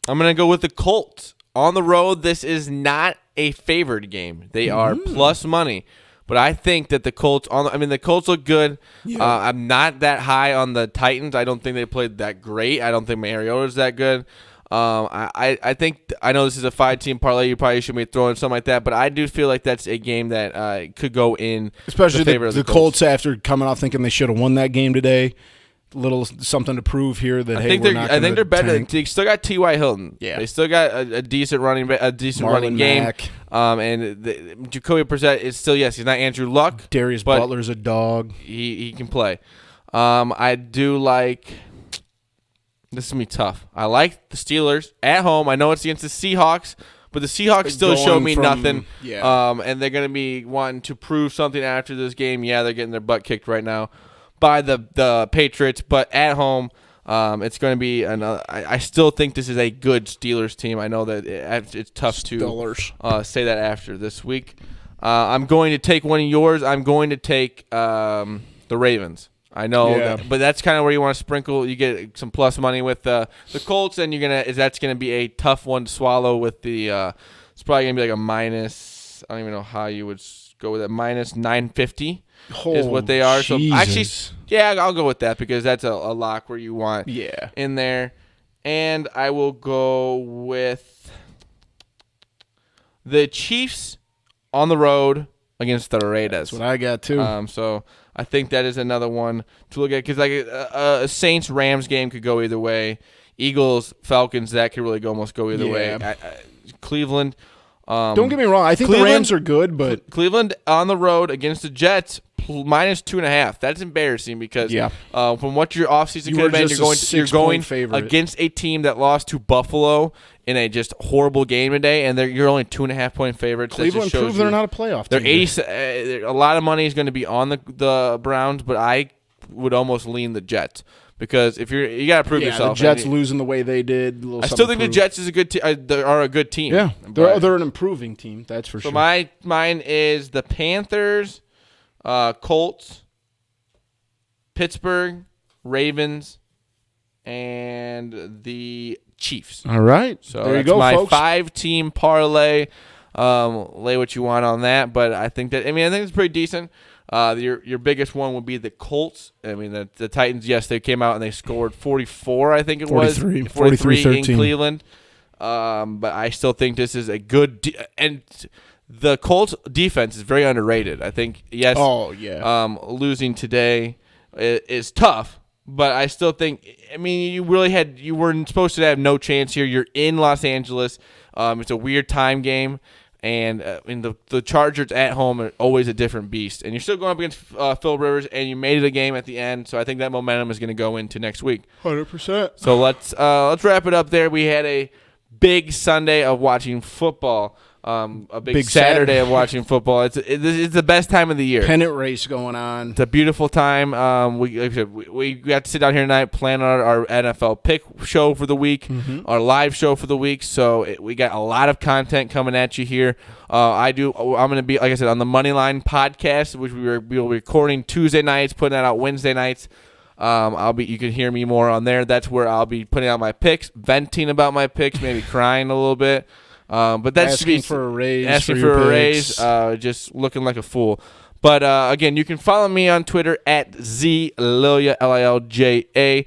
to go with the Colts. On the road, this is not a favored game. They are plus money. But I think that the Colts, the Colts look good. Yeah. I'm not that high on the Titans. I don't think they played that great. I don't think Mariota's that good. I think, I know this is a 5-team parlay. You probably shouldn't be throwing something like that, but I do feel like that's a game that could go in especially the favor of the Colts after coming off thinking they should have won that game today. Little something to prove here that I think they're better. They still got T.Y. Hilton. Yeah, they still got a decent running game. And Jacoby Brissett is still, yes, he's not Andrew Luck. Darius Butler's a dog. He can play. I do like. This is gonna be tough. I like the Steelers at home. I know it's against the Seahawks, But the Seahawks still Going show me from- nothing. yeah. And they're going to be wanting to prove something after this game. Yeah, they're getting their butt kicked right now by the Patriots, but at home, it's going to be another. I still think this is a good Steelers team. I know that it's tough to say that after this week. I'm going to take one of yours. I'm going to take the Ravens. I know, but that's kind of where you want to sprinkle. You get some plus money with the Colts, and that's gonna be a tough one to swallow. With the it's probably gonna be like a minus. I don't even know how you would go with it. Minus 950 is what they are. Jesus. So actually, I'll go with that because that's a lock where you want in there, and I will go with the Chiefs on the road against the Raiders. That's what I got too. So I think that is another one to look at because like a Saints-Rams game could go either way. Eagles-Falcons, that could really almost go either way. Cleveland. Don't get me wrong. I think the Rams are good, but Cleveland on the road against the Jets minus 2.5. That's embarrassing because from what your offseason could have been, you're going against a team that lost to Buffalo in a just horrible game today, and you're only 2.5 point favorites. Cleveland proved they're not a playoff team. A lot of money is going to be on the Browns, but I would almost lean the Jets. Because if you got to prove yourself. The Jets losing the way they did. I still think the Jets is a good are a good team. Yeah, they're an improving team. That's for sure. So mine is the Panthers, Colts, Pittsburgh, Ravens, and the Chiefs. All right. So there you that's go, my folks. 5-team parlay. Lay what you want on that, but I think it's pretty decent. Your biggest one would be the Colts. I mean, the Titans, yes, they came out and they scored 44, I think it was. 43 in Cleveland. But I still think this is a good and the Colts defense is very underrated. I think, yes, losing today is tough, but I still think, I mean, you weren't supposed to have no chance here. You're in Los Angeles. It's a weird time game. And the Chargers at home are always a different beast. And you're still going up against Phil Rivers, and you made it a game at the end. So I think that momentum is going to go into next week. 100%. So let's wrap it up there. We had a big Sunday of watching football. A big Saturday of watching football. It's the best time of the year. Pennant race going on. It's a beautiful time. We got to sit down here tonight, plan our NFL pick show for the week, our live show for the week. So we got a lot of content coming at you here. I'm going to be, like I said, on the Moneyline podcast, which we'll be recording Tuesday nights, putting that out Wednesday nights. You can hear me more on there. That's where I'll be putting out my picks, venting about my picks, maybe crying a little bit. But that's asking for a raise. Just looking like a fool. But again, you can follow me on Twitter at ZLilja, LILJA,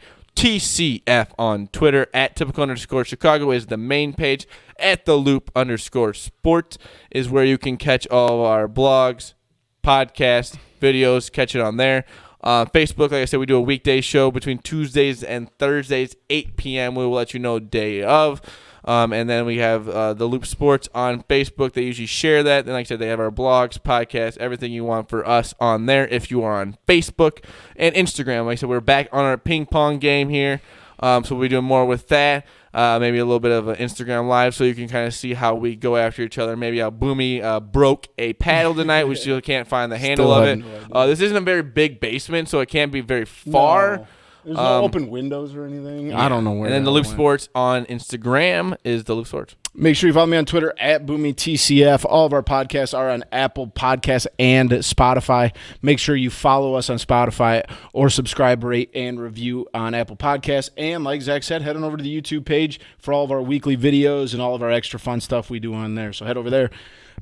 on Twitter. At typical_Chicago is the main page. At the loop_sport is where you can catch all of our blogs, podcasts, videos. Catch it on there. Facebook, like I said, we do a weekday show between Tuesdays and Thursdays, 8 p.m. We will let you know day of. And then we have the Loop Sports on Facebook. They usually share that. And like I said, they have our blogs, podcasts, everything you want for us on there if you are on Facebook and Instagram. Like I said, we're back on our ping pong game here. So we'll be doing more with that. Maybe a little bit of an Instagram live so you can kind of see how we go after each other. Maybe how Boomy broke a paddle tonight. We still can't find the handle of it. This isn't a very big basement, so it can't be very far. No. There's no open windows or anything. Yeah. I don't know where. And then the Loop Sports on Instagram is the Loop Sports. Make sure you follow me on Twitter at BoomyTCF. All of our podcasts are on Apple Podcasts and Spotify. Make sure you follow us on Spotify or subscribe, rate, and review on Apple Podcasts. And like Zach said, head on over to the YouTube page for all of our weekly videos and all of our extra fun stuff we do on there. So head over there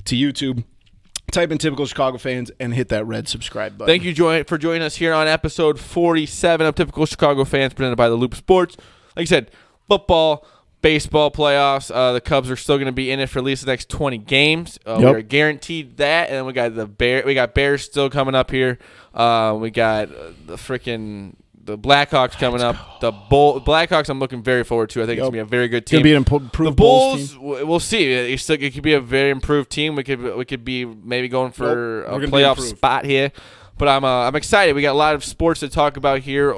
to YouTube. Type in Typical Chicago Fans and hit that red subscribe button. Thank you for joining us here on episode 47 of Typical Chicago Fans, presented by the Loop Sports. Like I said, football, baseball playoffs. The Cubs are still going to be in it for at least the next 20 games. We're guaranteed that. And then we got Bears still coming up here. We got the Blackhawks coming up. The Blackhawks I'm looking very forward to. I think it's going to be a very good team. It's going to be an improved the Bulls team. We'll see. It could be a very improved team. We could be maybe going for a playoff spot here. But I'm excited. We got a lot of sports to talk about here.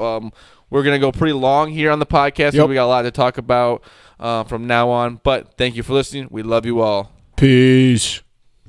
We're going to go pretty long here on the podcast. Yep. We got a lot to talk about from now on. But thank you for listening. We love you all. Peace.